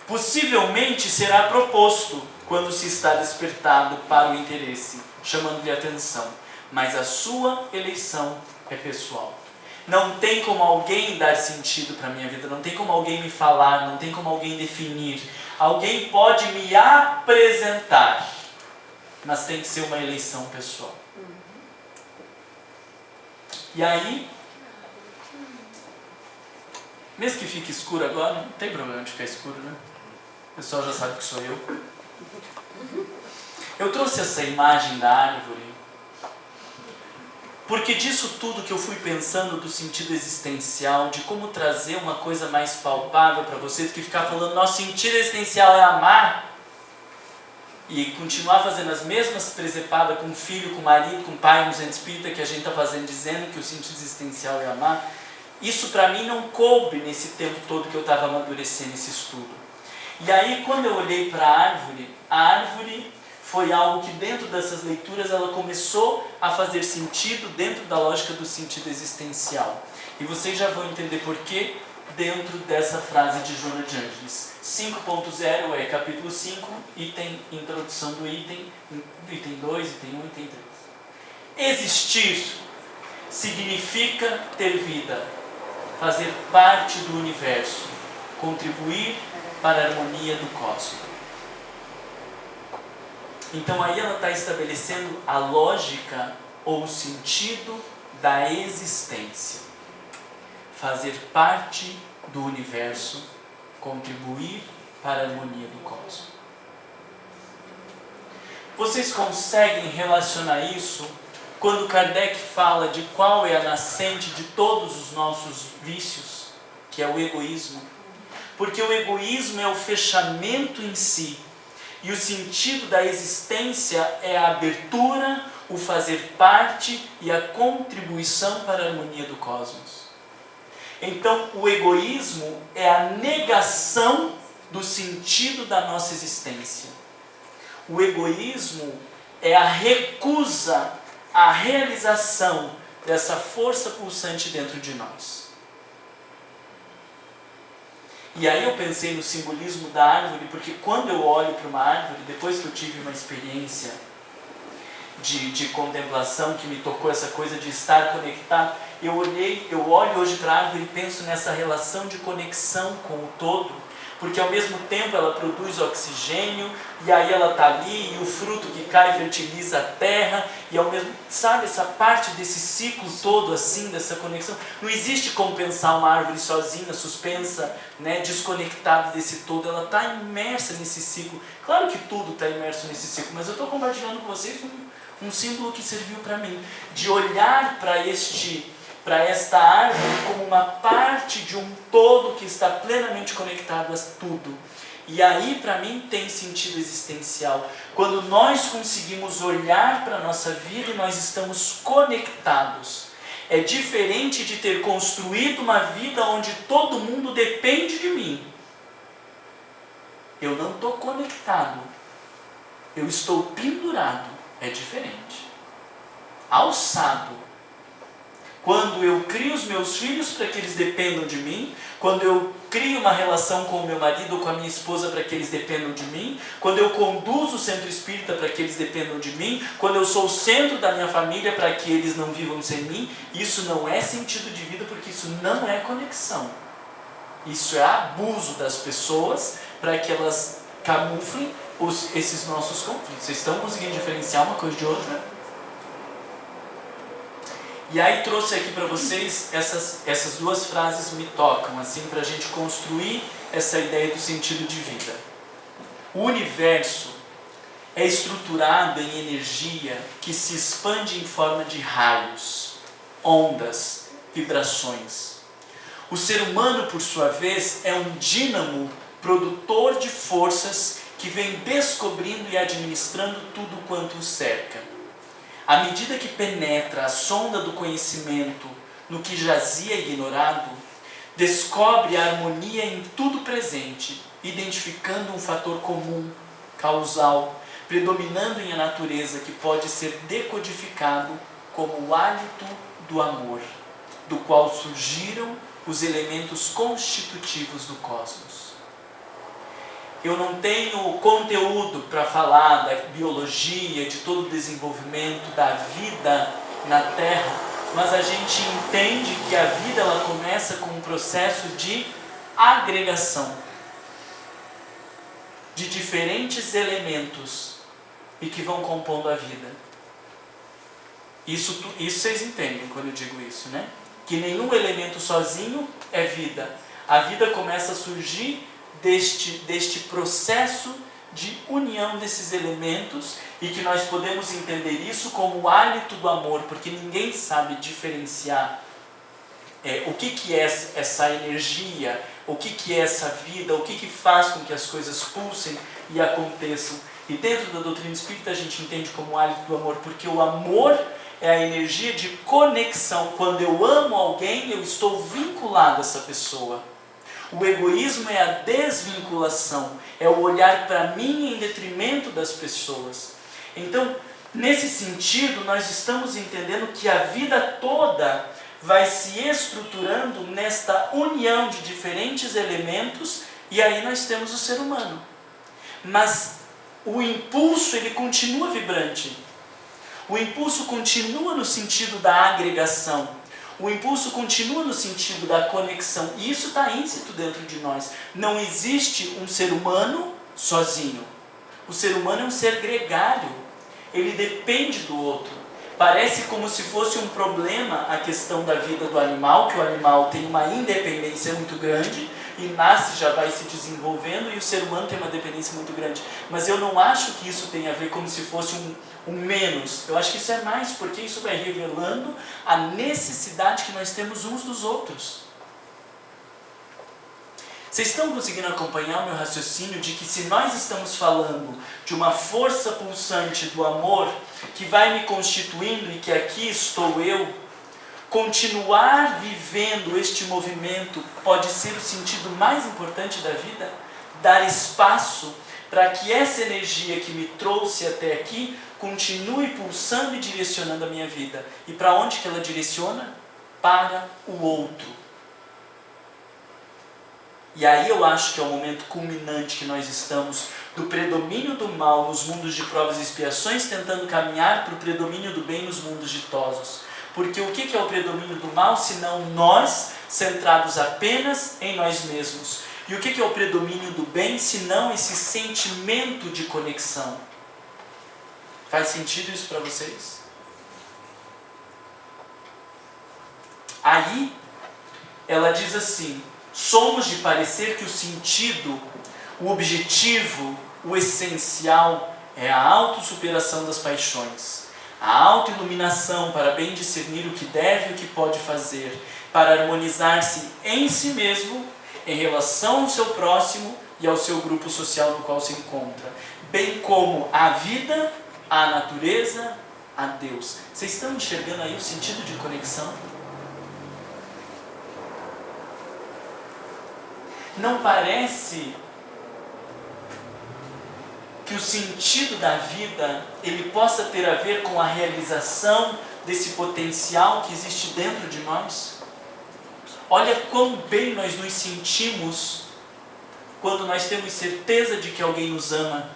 Possivelmente será proposto quando se está despertado para o interesse, chamando-lhe atenção, mas a sua eleição é pessoal. Não tem como alguém dar sentido para a minha vida, não tem como alguém me falar, não tem como alguém definir. Alguém pode me apresentar, mas tem que ser uma eleição pessoal. E aí, mesmo que fique escuro agora, não tem problema de ficar escuro, né? O pessoal já sabe que sou eu. Eu trouxe essa imagem da árvore, porque disso tudo que eu fui pensando do sentido existencial, de como trazer uma coisa mais palpável para vocês, do que ficar falando, nosso sentido existencial é amar, e continuar fazendo as mesmas presepadas com o filho, com o marido, com o pai, no centro espírita que a gente está fazendo, dizendo que o sentido existencial é amar, isso para mim não coube nesse tempo todo que eu estava amadurecendo esse estudo. E aí quando eu olhei para a árvore foi algo que dentro dessas leituras ela começou a fazer sentido dentro da lógica do sentido existencial. E vocês já vão entender por quê dentro dessa frase de Joana de Ângeles. 5.0 é capítulo 5, introdução do item 2, item 1, item 3. Existir significa ter vida, fazer parte do universo, contribuir para a harmonia do cosmos. Então aí ela está estabelecendo a lógica ou o sentido da existência. Fazer parte do universo, contribuir para a harmonia do cosmos. Vocês conseguem relacionar isso quando Kardec fala de qual é a nascente de todos os nossos vícios, que é o egoísmo? Porque o egoísmo é o fechamento em si, e o sentido da existência é a abertura, o fazer parte e a contribuição para a harmonia do cosmos. Então, o egoísmo é a negação do sentido da nossa existência. O egoísmo é a recusa à realização dessa força pulsante dentro de nós. E aí eu pensei no simbolismo da árvore, porque quando eu olho para uma árvore, depois que eu tive uma experiência de contemplação que me tocou essa coisa de estar conectado, eu olho hoje para a árvore e penso nessa relação de conexão com o todo, porque ao mesmo tempo ela produz oxigênio, e aí ela está ali, e o fruto que cai fertiliza a terra, e ao mesmo, sabe, essa parte desse ciclo todo assim, dessa conexão. Não existe como pensar uma árvore sozinha, suspensa, né, desconectada desse todo, ela está imersa nesse ciclo. Claro que tudo está imerso nesse ciclo, mas eu estou compartilhando com vocês um símbolo que serviu para mim, de olhar para esta árvore como uma parte de um todo que está plenamente conectado a tudo. E aí, para mim, tem sentido existencial. Quando nós conseguimos olhar para a nossa vida e nós estamos conectados. É diferente de ter construído uma vida onde todo mundo depende de mim. Eu não estou conectado. Eu estou pendurado. É diferente. Alçado. Quando eu crio os meus filhos para que eles dependam de mim, quando eu crio uma relação com o meu marido ou com a minha esposa para que eles dependam de mim, quando eu conduzo o centro espírita para que eles dependam de mim, quando eu sou o centro da minha família para que eles não vivam sem mim, isso não é sentido de vida, porque isso não é conexão. Isso é abuso das pessoas para que elas camuflem esses nossos conflitos. Vocês estão conseguindo diferenciar uma coisa de outra? E aí trouxe aqui para vocês essas duas frases me tocam, assim, para a gente construir essa ideia do sentido de vida. O universo é estruturado em energia que se expande em forma de raios, ondas, vibrações. O ser humano, por sua vez, é um dínamo produtor de forças que vem descobrindo e administrando tudo quanto o cerca. À medida que penetra a sonda do conhecimento no que jazia ignorado, descobre a harmonia em tudo presente, identificando um fator comum, causal, predominando em a natureza que pode ser decodificado como o hálito do amor, do qual surgiram os elementos constitutivos do cosmos. Eu não tenho conteúdo para falar da biologia, de todo o desenvolvimento da vida na Terra, mas a gente entende que a vida ela começa com um processo de agregação de diferentes elementos e que vão compondo a vida. Isso vocês entendem quando eu digo isso, né? Que nenhum elemento sozinho é vida. A vida começa a surgir deste processo de união desses elementos e que nós podemos entender isso como o hálito do amor, porque ninguém sabe diferenciar o que é essa energia, o que é essa vida, o que faz com que as coisas pulsem e aconteçam. E dentro da doutrina espírita a gente entende como o hálito do amor, porque o amor é a energia de conexão. Quando eu amo alguém, eu estou vinculado a essa pessoa. O egoísmo é a desvinculação, é o olhar para mim em detrimento das pessoas. Então, nesse sentido, nós estamos entendendo que a vida toda vai se estruturando nesta união de diferentes elementos, e aí nós temos o ser humano. Mas o impulso, ele continua vibrante. O impulso continua no sentido da agregação. O impulso continua no sentido da conexão. E isso está íncito dentro de nós. Não existe um ser humano sozinho. O ser humano é um ser gregário. Ele depende do outro. Parece como se fosse um problema a questão da vida do animal, que o animal tem uma independência muito grande e nasce, já vai se desenvolvendo, e o ser humano tem uma dependência muito grande. Mas eu não acho que isso tenha a ver como se fosse um menos. Eu acho que isso é mais, porque isso vai revelando a necessidade que nós temos uns dos outros. Vocês estão conseguindo acompanhar o meu raciocínio de que se nós estamos falando de uma força pulsante do amor que vai me constituindo e que aqui estou eu, continuar vivendo este movimento pode ser o sentido mais importante da vida? Dar espaço para que essa energia que me trouxe até aqui continue pulsando e direcionando a minha vida. E para onde que ela direciona? Para o outro. E aí eu acho que é o momento culminante que nós estamos do predomínio do mal nos mundos de provas e expiações, tentando caminhar para o predomínio do bem nos mundos ditosos. Porque o que é o predomínio do mal, senão nós centrados apenas em nós mesmos? E o que é o predomínio do bem, se não esse sentimento de conexão? Faz sentido isso para vocês? Aí, ela diz assim: somos de parecer que o sentido, o objetivo, o essencial é a autossuperação das paixões, a autoiluminação para bem discernir o que deve e o que pode fazer, para harmonizar-se em si mesmo, em relação ao seu próximo e ao seu grupo social no qual se encontra, bem como a vida, a natureza, a Deus. Vocês estão enxergando aí o sentido de conexão? Não parece que o sentido da vida ele possa ter a ver com a realização desse potencial que existe dentro de nós? Olha quão bem nós nos sentimos quando nós temos certeza de que alguém nos ama.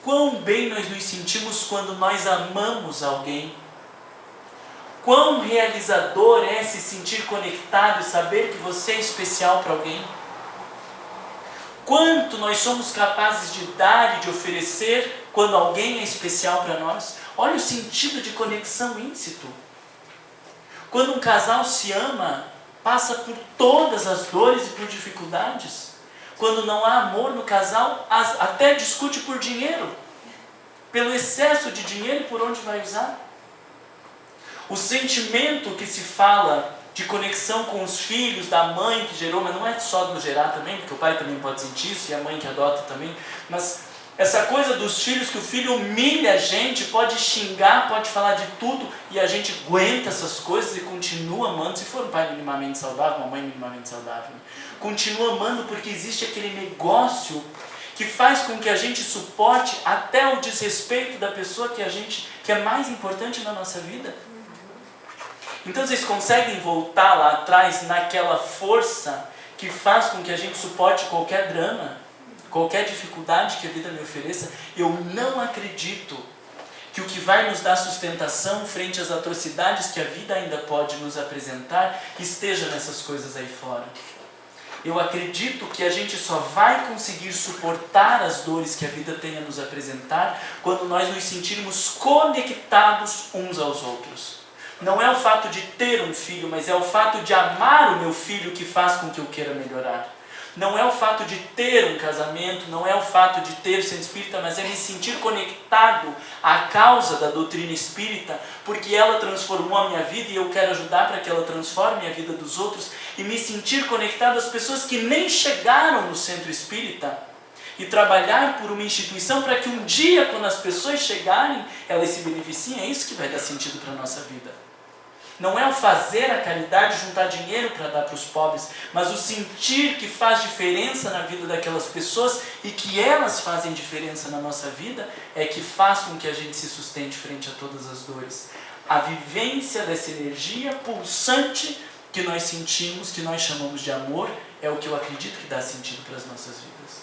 Quão bem nós nos sentimos quando nós amamos alguém. Quão realizador é se sentir conectado e saber que você é especial para alguém. Quanto nós somos capazes de dar e de oferecer quando alguém é especial para nós. Olha o sentido de conexão íncito. Quando um casal se ama, passa por todas as dores e por dificuldades. Quando não há amor no casal, até discute por dinheiro. Pelo excesso de dinheiro e por onde vai usar. O sentimento que se fala de conexão com os filhos, da mãe que gerou, mas não é só do gerar também, porque o pai também pode sentir isso, e a mãe que adota também, mas essa coisa dos filhos, que o filho humilha a gente, pode xingar, pode falar de tudo, e a gente aguenta essas coisas e continua amando, se for um pai minimamente saudável, uma mãe minimamente saudável, continua amando porque existe aquele negócio que faz com que a gente suporte até o desrespeito da pessoa que é mais importante na nossa vida. Então vocês conseguem voltar lá atrás naquela força que faz com que a gente suporte qualquer drama, qualquer dificuldade que a vida me ofereça? Eu não acredito que o que vai nos dar sustentação frente às atrocidades que a vida ainda pode nos apresentar esteja nessas coisas aí fora. Eu acredito que a gente só vai conseguir suportar as dores que a vida tem a nos apresentar quando nós nos sentirmos conectados uns aos outros. Não é o fato de ter um filho, mas é o fato de amar o meu filho que faz com que eu queira melhorar. Não é o fato de ter um casamento, não é o fato de ter o centro espírita, mas é me sentir conectado à causa da doutrina espírita, porque ela transformou a minha vida e eu quero ajudar para que ela transforme a vida dos outros, e me sentir conectado às pessoas que nem chegaram no centro espírita, e trabalhar por uma instituição para que um dia, quando as pessoas chegarem, elas se beneficiem. É isso que vai dar sentido para a nossa vida. Não é o fazer a caridade, juntar dinheiro para dar para os pobres, mas o sentir que faz diferença na vida daquelas pessoas e que elas fazem diferença na nossa vida é que faz com que a gente se sustente frente a todas as dores. A vivência dessa energia pulsante que nós sentimos, que nós chamamos de amor, é o que eu acredito que dá sentido para as nossas vidas.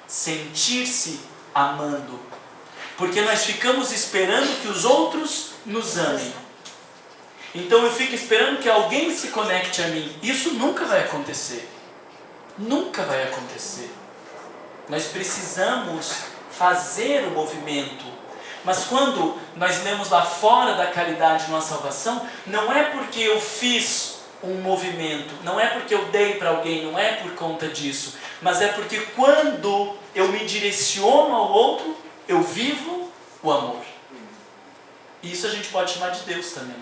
Sentir-se amando. Porque nós ficamos esperando que os outros nos amem. Então eu fico esperando que alguém se conecte a mim. Isso nunca vai acontecer. Nunca vai acontecer. Nós precisamos fazer o movimento. Mas quando nós lemos lá fora da caridade numa salvação, não é porque eu fiz um movimento, não é porque eu dei para alguém, não é por conta disso, mas é porque quando eu me direciono ao outro, eu vivo o amor. E isso a gente pode chamar de Deus também.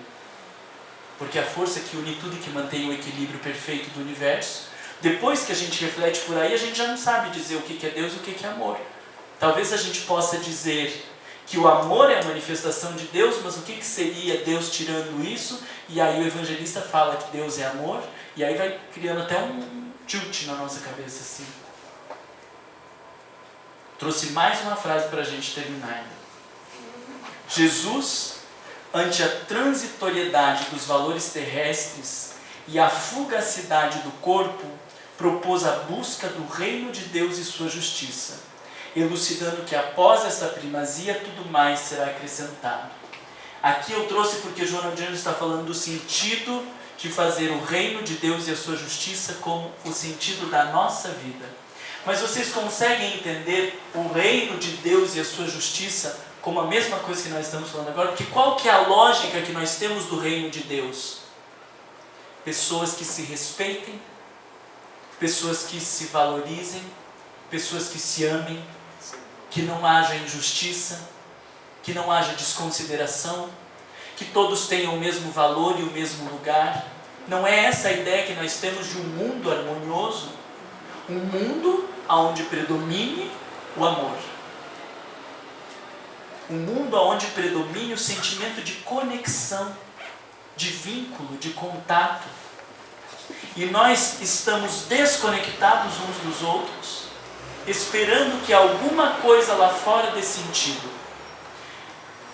Porque a força que une tudo e que mantém o equilíbrio perfeito do universo, depois que a gente reflete por aí, a gente já não sabe dizer o que é Deus e o que é amor. Talvez a gente possa dizer que o amor é a manifestação de Deus, mas o que seria Deus tirando isso? E aí o evangelista fala que Deus é amor, e aí vai criando até um tilt na nossa cabeça assim. Trouxe mais uma frase para a gente terminar. Jesus, ante a transitoriedade dos valores terrestres e a fugacidade do corpo, propôs a busca do reino de Deus e sua justiça, elucidando que após esta primazia tudo mais será acrescentado. Aqui eu trouxe porque Joana de Anjos está falando do sentido de fazer o reino de Deus e a sua justiça como o sentido da nossa vida. Mas vocês conseguem entender o reino de Deus e a sua justiça como a mesma coisa que nós estamos falando agora? Porque qual que é a lógica que nós temos do reino de Deus? Pessoas que se respeitem, pessoas que se valorizem, pessoas que se amem, que não haja injustiça, que não haja desconsideração, que todos tenham o mesmo valor e o mesmo lugar. Não é essa a ideia que nós temos de um mundo harmonioso? Um mundo onde predomine o amor. Um mundo onde predomine o sentimento de conexão, de vínculo, de contato. E nós estamos desconectados uns dos outros, esperando que alguma coisa lá fora dê sentido.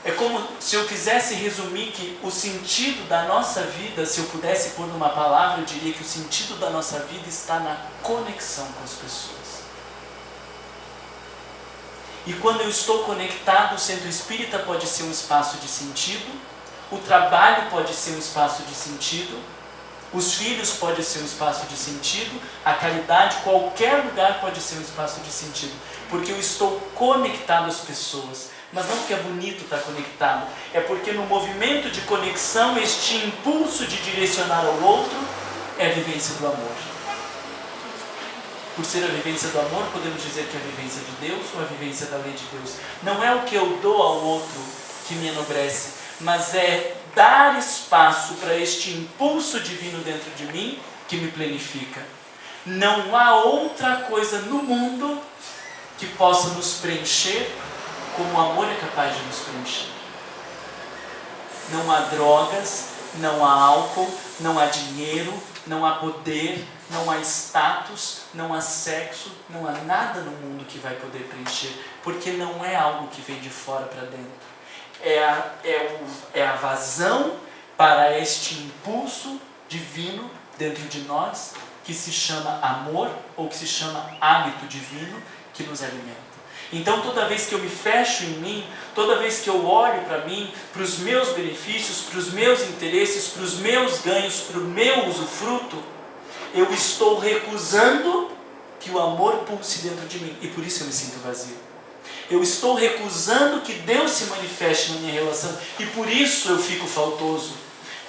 É como se eu quisesse resumir que o sentido da nossa vida, se eu pudesse pôr numa palavra, eu diria que o sentido da nossa vida está na conexão com as pessoas. E quando eu estou conectado, o centro espírita pode ser um espaço de sentido, o trabalho pode ser um espaço de sentido, os filhos podem ser um espaço de sentido, a caridade, qualquer lugar pode ser um espaço de sentido, porque eu estou conectado às pessoas. Mas não porque é bonito estar conectado, é porque no movimento de conexão, este impulso de direcionar ao outro é a vivência do amor. Por ser a vivência do amor, podemos dizer que é a vivência de Deus ou a vivência da lei de Deus. Não é o que eu dou ao outro que me enobrece, mas é dar espaço para este impulso divino dentro de mim que me plenifica. Não há outra coisa no mundo que possa nos preencher como o amor é capaz de nos preencher. Não há drogas, não há álcool, não há dinheiro, não há poder, não há status, não há sexo, não há nada no mundo que vai poder preencher, porque não é algo que vem de fora para dentro. É a vazão para este impulso divino dentro de nós, que se chama amor, ou que se chama hábito divino, que nos alimenta. Então toda vez que eu me fecho em mim, toda vez que eu olho para mim, para os meus benefícios, para os meus interesses, para os meus ganhos, para o meu usufruto, eu estou recusando que o amor pulse dentro de mim, e por isso eu me sinto vazio. Eu estou recusando que Deus se manifeste na minha relação, e por isso eu fico faltoso,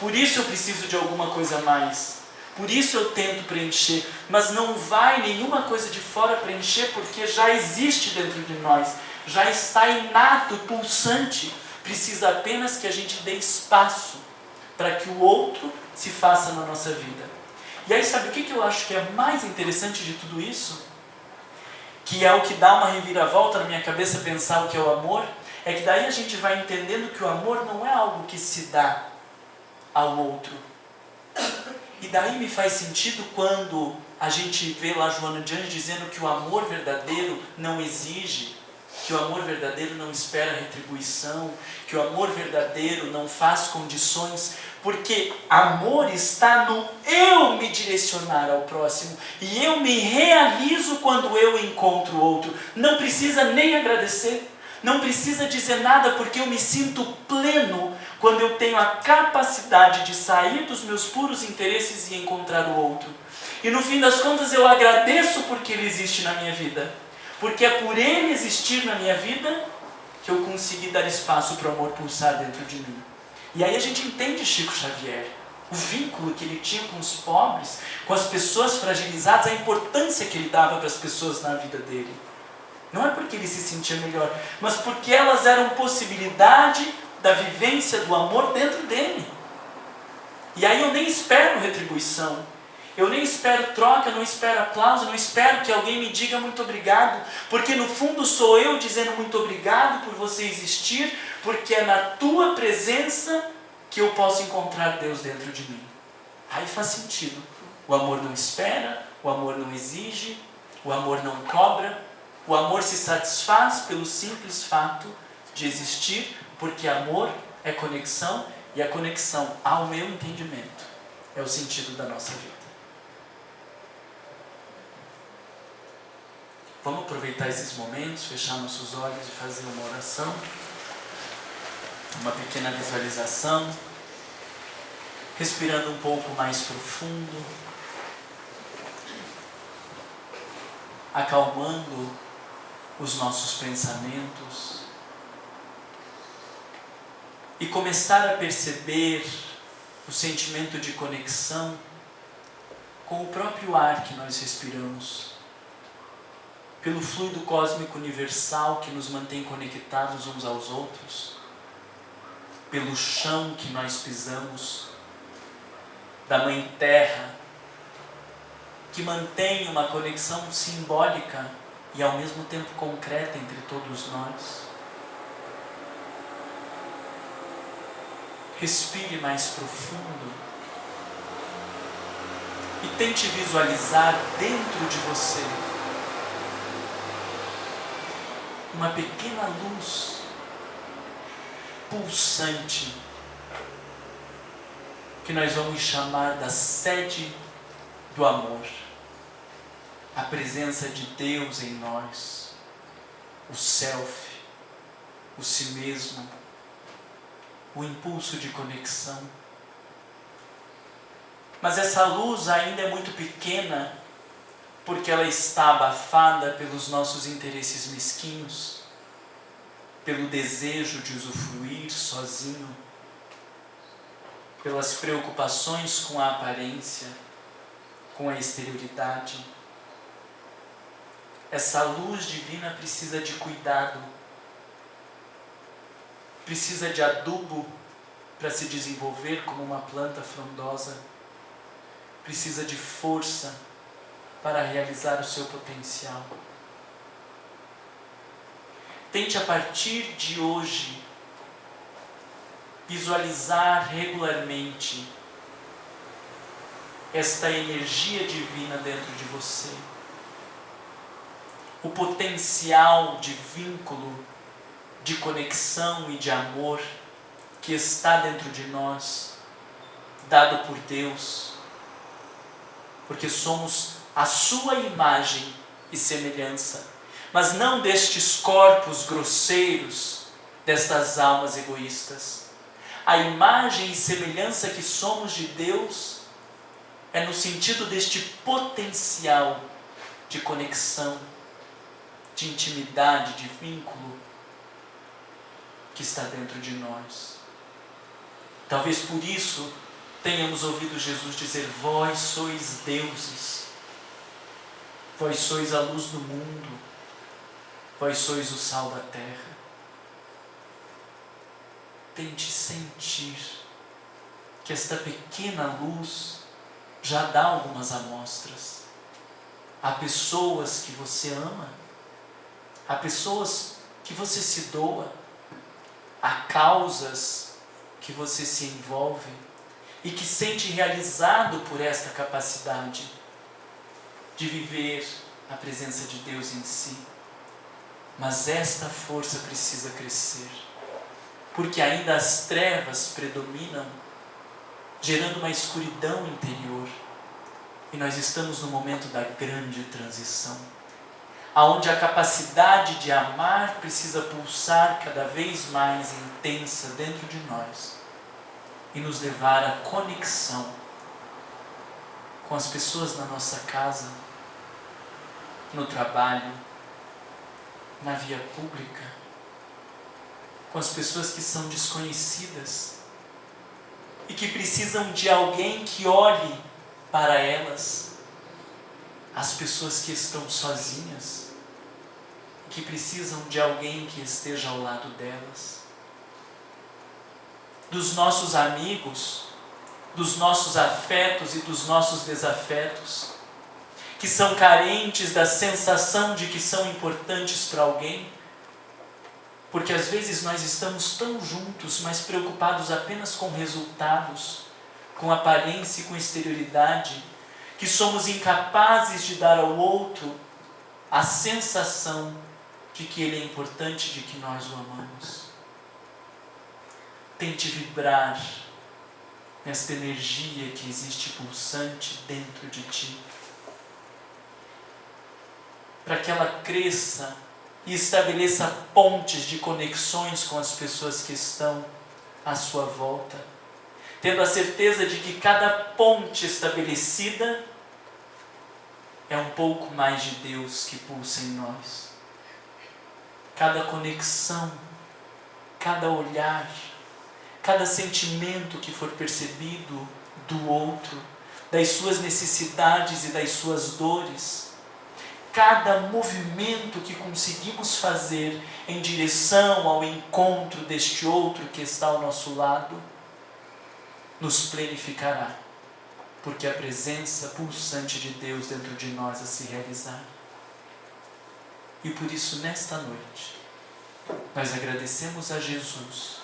por isso eu preciso de alguma coisa a mais. Por isso eu tento preencher, mas não vai nenhuma coisa de fora preencher, porque já existe dentro de nós, já está inato, pulsante. Precisa apenas que a gente dê espaço para que o outro se faça na nossa vida. E aí sabe o que eu acho que é mais interessante de tudo isso? Que é o que dá uma reviravolta na minha cabeça pensar o que é o amor, é que daí a gente vai entendendo que o amor não é algo que se dá ao outro. E daí me faz sentido quando a gente vê lá Joana de Anjos dizendo que o amor verdadeiro não exige, que o amor verdadeiro não espera retribuição, que o amor verdadeiro não faz condições, porque amor está no eu me direcionar ao próximo, e eu me realizo quando eu encontro o outro. Não precisa nem agradecer, não precisa dizer nada, porque eu me sinto pleno quando eu tenho a capacidade de sair dos meus puros interesses e encontrar o outro. E no fim das contas eu agradeço porque ele existe na minha vida. Porque é por ele existir na minha vida que eu consegui dar espaço para o amor pulsar dentro de mim. E aí a gente entende Chico Xavier, o vínculo que ele tinha com os pobres, com as pessoas fragilizadas, a importância que ele dava para as pessoas na vida dele. Não é porque ele se sentia melhor, mas porque elas eram possibilidade da vivência do amor dentro dele. E aí eu nem espero retribuição, eu nem espero troca, não espero aplauso, não espero que alguém me diga muito obrigado, porque no fundo sou eu dizendo muito obrigado por você existir, porque é na tua presença que eu posso encontrar Deus dentro de mim. Aí faz sentido. O amor não espera, o amor não exige, o amor não cobra, o amor se satisfaz pelo simples fato de existir, porque amor é conexão, e a conexão, ao meu entendimento, é o sentido da nossa vida. Vamos aproveitar esses momentos, fechar nossos olhos e fazer uma oração, uma pequena visualização. respirando um pouco mais profundo, acalmando os nossos pensamentos e começar a perceber o sentimento de conexão com o próprio ar que nós respiramos, pelo fluido cósmico universal que nos mantém conectados uns aos outros, pelo chão que nós pisamos, da Mãe Terra, que mantém uma conexão simbólica e ao mesmo tempo concreta entre todos nós. Respire mais profundo e tente visualizar dentro de você uma pequena luz pulsante que nós vamos chamar da sede do amor, a presença de Deus em nós, o self, o si mesmo, o impulso de conexão. Mas essa luz ainda é muito pequena, porque ela está abafada pelos nossos interesses mesquinhos, pelo desejo de usufruir sozinho, pelas preocupações com a aparência, com a exterioridade. Essa luz divina precisa de cuidado, precisa de adubo para se desenvolver como uma planta frondosa, precisa de força para realizar o seu potencial. Tente a partir de hoje visualizar regularmente esta energia divina dentro de você, o potencial de vínculo, de conexão e de amor que está dentro de nós, dado por Deus, porque somos a sua imagem e semelhança, mas não destes corpos grosseiros, destas almas egoístas. A imagem e semelhança que somos de Deus é no sentido deste potencial de conexão, de intimidade, de vínculo que está dentro de nós. Talvez por isso tenhamos ouvido Jesus dizer: vós sois deuses, vós sois a luz do mundo, vós sois o sal da terra. Tente sentir que esta pequena luz já dá algumas amostras. Há pessoas que você ama, há pessoas que você se doa, há causas que você se envolve e que sente realizado por esta capacidade de viver a presença de Deus em si. Mas esta força precisa crescer, porque ainda as trevas predominam, gerando uma escuridão interior. E nós estamos no momento da grande transição, aonde a capacidade de amar precisa pulsar cada vez mais intensa dentro de nós e nos levar à conexão com as pessoas na nossa casa, no trabalho, na via pública, com as pessoas que são desconhecidas e que precisam de alguém que olhe para elas, as pessoas que estão sozinhas, que precisam de alguém que esteja ao lado delas, dos nossos amigos, dos nossos afetos e dos nossos desafetos, que são carentes da sensação de que são importantes para alguém, porque às vezes nós estamos tão juntos, mas preocupados apenas com resultados, com aparência e com exterioridade, que somos incapazes de dar ao outro a sensação de que ele é importante, de que nós o amamos. Tente vibrar nesta energia que existe pulsante dentro de ti, para que ela cresça e estabeleça pontes de conexões com as pessoas que estão à sua volta, tendo a certeza de que cada ponte estabelecida é um pouco mais de Deus que pulsa em nós. Cada conexão, cada olhar, cada sentimento que for percebido do outro, das suas necessidades e das suas dores, cada movimento que conseguimos fazer em direção ao encontro deste outro que está ao nosso lado, nos plenificará, porque a presença pulsante de Deus dentro de nós a se realizar. E por isso, nesta noite, nós agradecemos a Jesus,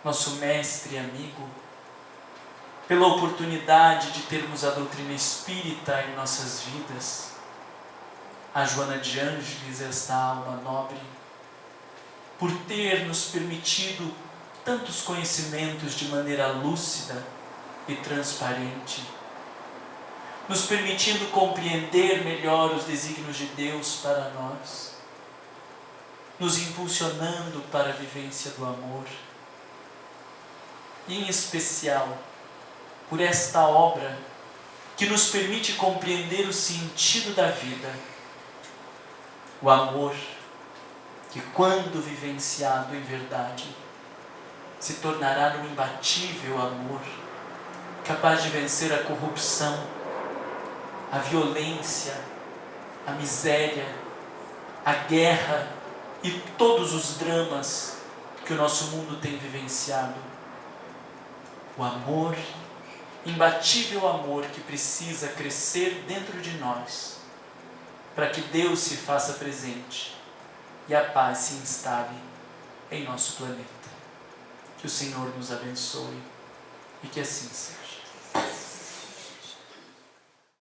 nosso mestre e amigo, pela oportunidade de termos a doutrina espírita em nossas vidas, a Joana de Ângeles, esta alma nobre, por ter nos permitido tantos conhecimentos de maneira lúcida e transparente, nos permitindo compreender melhor os desígnios de Deus para nós, nos impulsionando para a vivência do amor, e em especial por esta obra que nos permite compreender o sentido da vida, o amor, que quando vivenciado em verdade, se tornará um imbatível amor, capaz de vencer a corrupção, a violência, a miséria, a guerra e todos os dramas que o nosso mundo tem vivenciado. O amor, imbatível amor que precisa crescer dentro de nós, para que Deus se faça presente e a paz se instale em nosso planeta. Que o Senhor nos abençoe e que assim seja.